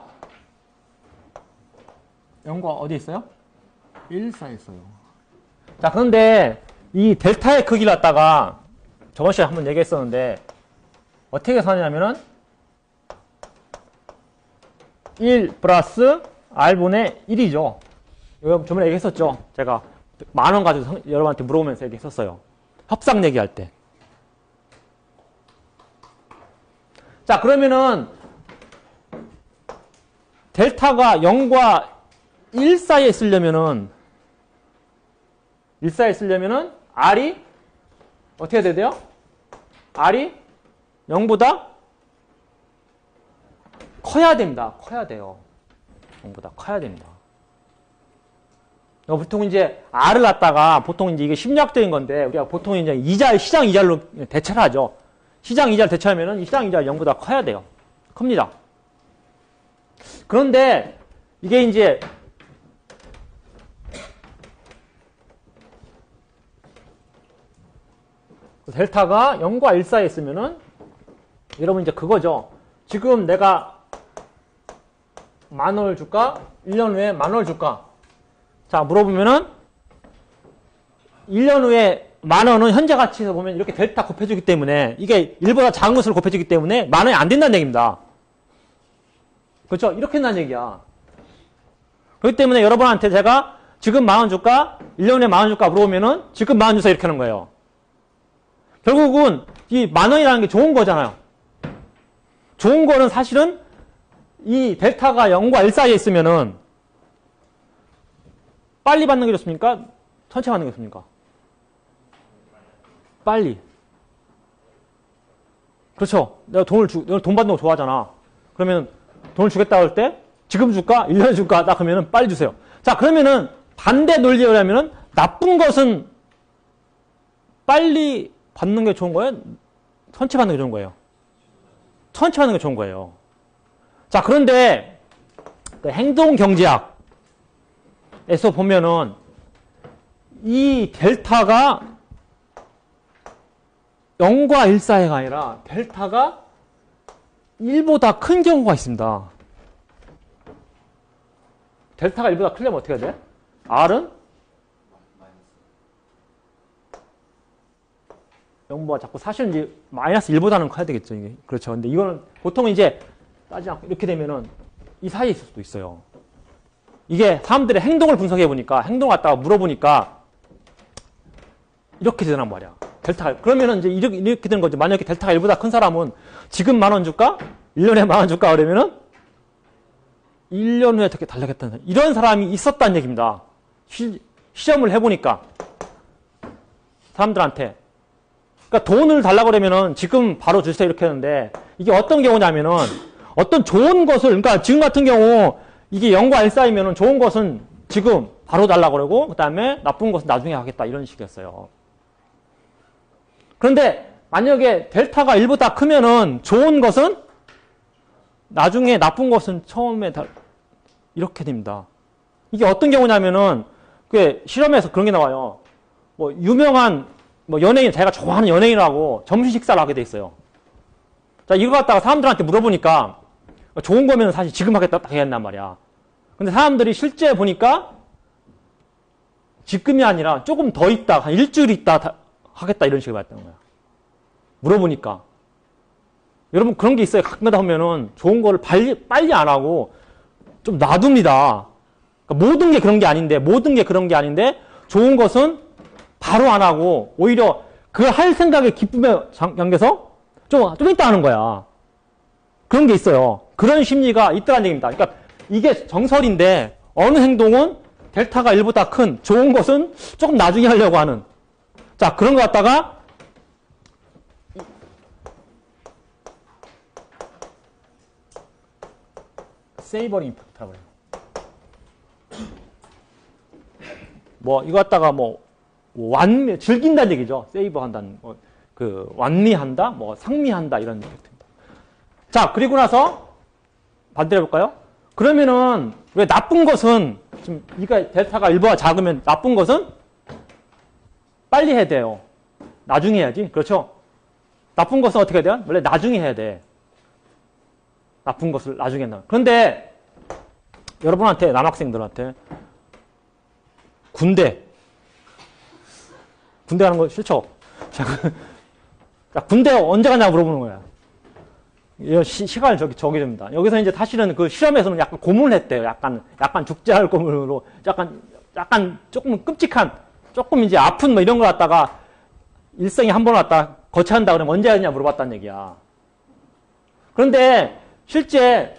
어디 있어요? 1 사이에 있어요. 자, 그런데 이 델타의 크기를 갖다가 저번 시간에 한번 얘기했었는데 어떻게 사냐면은 1 플러스 R분의 1이죠. 이거 저번에 얘기했었죠. 제가 10,000원 가지고 여러분한테 물어보면서 얘기했었어요. 협상 얘기할 때. 자, 그러면은 델타가 0과 1 사이에 있으려면은 R이 어떻게 해야 돼요? R이 0보다 커야 됩니다. 커야 돼요. 0보다 커야 됩니다. 보통 이제 R을 갖다가 보통 이제 이게 심리학적인 건데 우리가 보통 이제 시장 이자로 대체를 하죠. 시장 이자를 대체하면은 이 시장 이자가 0보다 커야 돼요. 큽니다. 그런데 이게 이제 델타가 0과 1 사이에 있으면은 여러분 이제 그거죠. 지금 내가 10,000원을 줄까? 1년 후에 10,000원을 줄까? 자, 물어보면은 1년 후에 10,000원은 현재 가치에서 보면 이렇게 델타 곱해주기 때문에 이게 1보다 작은 것을 곱해주기 때문에 10,000원이 안 된다는 얘기입니다. 그렇죠? 이렇게 된다는 얘기야. 그렇기 때문에 여러분한테 제가 지금 10,000원 줄까? 1년에 10,000원 줄까? 물어보면은 지금 10,000원 주세요. 이렇게 하는 거예요. 결국은 이 10,000원이라는 게 좋은 거잖아요. 좋은 거는 사실은 이 델타가 0과 1 사이에 있으면은 빨리 받는 게 좋습니까? 천천히 받는 게 좋습니까? 빨리. 그렇죠. 내가 돈 받는 거 좋아하잖아. 그러면 돈을 주겠다 할 때 지금 줄까? 1년에 줄까? 딱 그러면은 빨리 주세요. 자, 그러면은 반대 논리를 하면은 나쁜 것은 빨리 받는 게 좋은 거예요? 천천히 받는 게 좋은 거예요? 천천히 받는 게 좋은 거예요. 자, 그런데 그 행동경제학에서 보면은 이 델타가 0과 1 사이가 아니라 델타가 1보다 큰 경우가 있습니다. 델타가 1보다 크려면 어떻게 해야 돼? R은 0보다 자꾸 사실은 이제 마이너스 1보다는 커야 되겠죠. 이게. 그렇죠. 근데 이거는 보통 이제 따지지 않고 이렇게 되면은 이 사이에 있을 수도 있어요. 이게 사람들의 행동을 분석해 보니까 행동을 갖다가 물어보니까 이렇게 되란 말이야. 델타가. 그러면은 이제 이렇게 되는 거죠. 만약에 델타가 1보다 큰 사람은 지금 10,000원 줄까? 1년에 10,000원 줄까? 그러면은 1년 후에 어떻게 달라겠다는 이런 사람이 있었다는 얘기입니다. 시험을 해보니까 사람들한테. 그러니까 돈을 달라고 그러면은 지금 바로 주세요 이렇게 하는데 이게 어떤 경우냐면은 어떤 좋은 것을 그러니까 지금 같은 경우 이게 0과 1 사이면은 좋은 것은 지금 바로 달라고 그러고 그다음에 나쁜 것은 나중에 하겠다 이런 식이었어요. 그런데 만약에 델타가 1보다 크면은 좋은 것은 나중에 나쁜 것은 처음에 이렇게 됩니다. 이게 어떤 경우냐면은 그 실험에서 그런 게 나와요. 뭐 유명한 뭐 연예인 자기가 좋아하는 연예인하고 점심 식사를 하게 돼 있어요. 자, 이거 갖다가 사람들한테 물어보니까 좋은 거면 사실 지금 하겠다 딱 해야 한단 말이야. 근데 사람들이 실제 보니까 지금이 아니라 조금 더 있다, 한 일주일 있다 하겠다 이런 식으로 말했다는 거야. 물어보니까. 여러분 그런 게 있어요. 가끔가다 보면은 좋은 거를 빨리 안 하고 좀 놔둡니다. 그러니까 모든 게 그런 게 아닌데 좋은 것은 바로 안 하고 오히려 그 할 생각에 기쁨에 잠겨서 좀 이따 하는 거야. 그런 게 있어요. 그런 심리가 있다는 얘기입니다. 그러니까 이게 정설인데 어느 행동은 델타가 1보다 큰 좋은 것은 조금 나중에 하려고 하는 자 그런 거 갖다가 세이버링 임팩트라고 그래요. 뭐 이거 갖다가 뭐 즐긴다는 얘기죠. 세이버 한다는 그 완미한다, 뭐 상미한다 이런 임팩트입니다. 자 그리고 나서 반대로 해볼까요? 그러면은 왜 나쁜 것은 지금 이가 델타가 1보다 작으면 나쁜 것은 빨리 해야 돼요. 나중에 해야지. 그렇죠? 나쁜 것은 어떻게 해야 돼요? 원래 나중에 해야 돼. 나쁜 것을 나중에 한다. 그런데 여러분한테 남학생들한테 군대 가는 거 싫죠? 자, 군대 언제 가냐고 물어보는 거야. 시간을 정해줍니다. 여기서 이제 사실은 그 실험에서는 약간 고문을 했대요. 약간 죽지 않을 고문으로 약간 조금 끔찍한 조금 이제 아픈 뭐 이런 걸 갖다가 일생에 한 번 왔다 거쳐한다 그러면 언제 하냐 물어봤다는 얘기야. 그런데 실제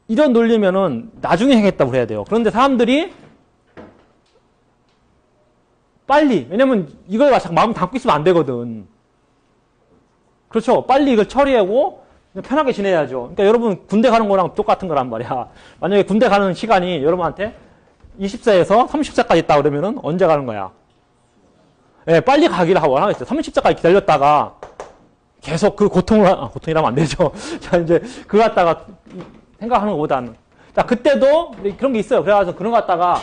이런 논리면은 나중에 하겠다고 해야 돼요. 그런데 사람들이 빨리, 왜냐면 이걸 마음 담고 있으면 안 되거든. 그렇죠? 빨리 이걸 처리하고 편하게 지내야죠. 그러니까 여러분 군대 가는 거랑 똑같은 거란 말이야. 만약에 군대 가는 시간이 여러분한테 20세에서 30세까지 있다 그러면은 언제 가는 거야? 예, 빨리 가기를 원하겠어요. 30세까지 기다렸다가 계속 그 고통이라면 안 되죠. 자, 이제 그거 갖다가 생각하는 것보다는. 자, 그때도 그런 게 있어요. 그래가지고 그런 거 갖다가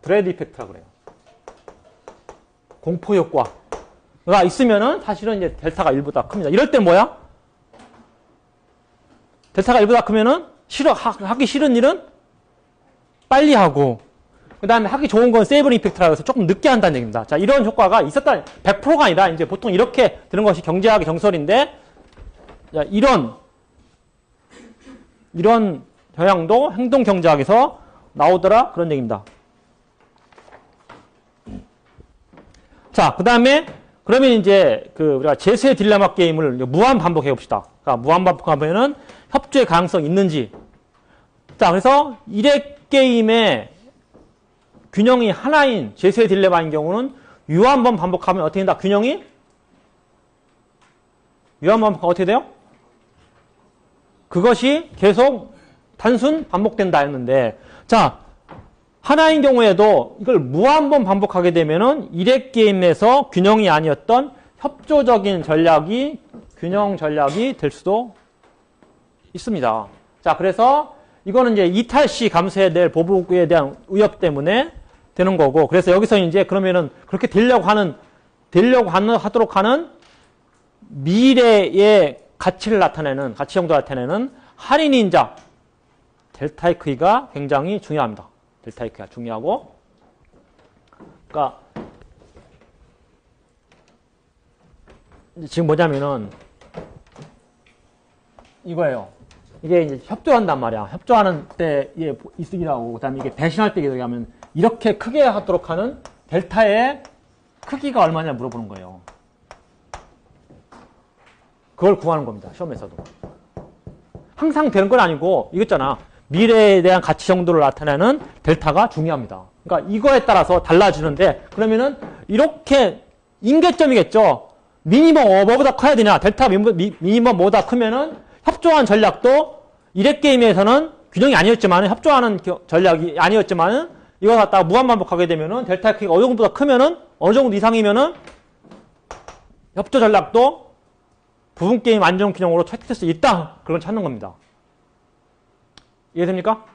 드레드 이펙트라고 그래요. 공포 효과가 있으면은 사실은 이제 델타가 1보다 큽니다. 이럴 땐 뭐야? 델타가 1보다 크면은 하기 싫은 일은 빨리 하고, 그 다음에 하기 좋은 건 세이버링 이펙트라고 해서 조금 늦게 한다는 얘기입니다. 자, 이런 효과가 있었다, 100%가 아니라 이제 보통 이렇게 되는 것이 경제학의 정설인데, 자, 이런 경향도 행동 경제학에서 나오더라. 그런 얘기입니다. 자, 그 다음에 그러면 이제 우리가 재수의 딜레마 게임을 무한 반복해 봅시다. 그러니까 무한 반복하면은 협조의 가능성이 있는지. 자, 그래서 1회 게임의 균형이 하나인 재수의 딜레마인 경우는 유한번 반복하면 어떻게 된다? 균형이? 유한번 반복하면 어떻게 돼요? 그것이 계속 단순 반복된다 했는데, 자, 하나인 경우에도 이걸 무한번 반복하게 되면은 1회 게임 내에서 균형이 아니었던 협조적인 전략이 균형 전략이 될 수도 있습니다. 자, 그래서 이거는 이제 이탈시 감소해야 될 보복에 대한 위협 때문에 되는 거고, 그래서 여기서 이제 그러면은 그렇게 하도록 하는 미래의 가치를 나타내는, 가치 정도를 나타내는 할인인자, 델타 K가 굉장히 중요합니다. 델타 K가 중요하고, 그러니까 지금 뭐냐면은 이거예요. 이게 이제 협조한단 말이야. 협조하는 때에 있으기라고, 그 다음에 이게 배신할 때 얘기하면 이렇게 크게 하도록 하는 델타의 크기가 얼마냐 물어보는 거예요. 그걸 구하는 겁니다. 시험에서도. 항상 되는 건 아니고, 이거 있잖아. 미래에 대한 가치 정도를 나타내는 델타가 중요합니다. 그러니까 이거에 따라서 달라지는데, 그러면은 이렇게 임계점이겠죠. 미니멈 뭐보다 커야 되냐. 델타 미니멈 뭐보다 크면은 협조한 전략도 1회 게임에서는 균형이 아니었지만, 협조하는 전략이 아니었지만, 이거 갖다가 무한반복하게 되면은 델타 K가 어느 정도보다 크면은, 어느 정도 이상이면은 협조 전략도 부분 게임 안정 균형으로 채택될 수 있다. 그걸 찾는 겁니다. 이해됩니까?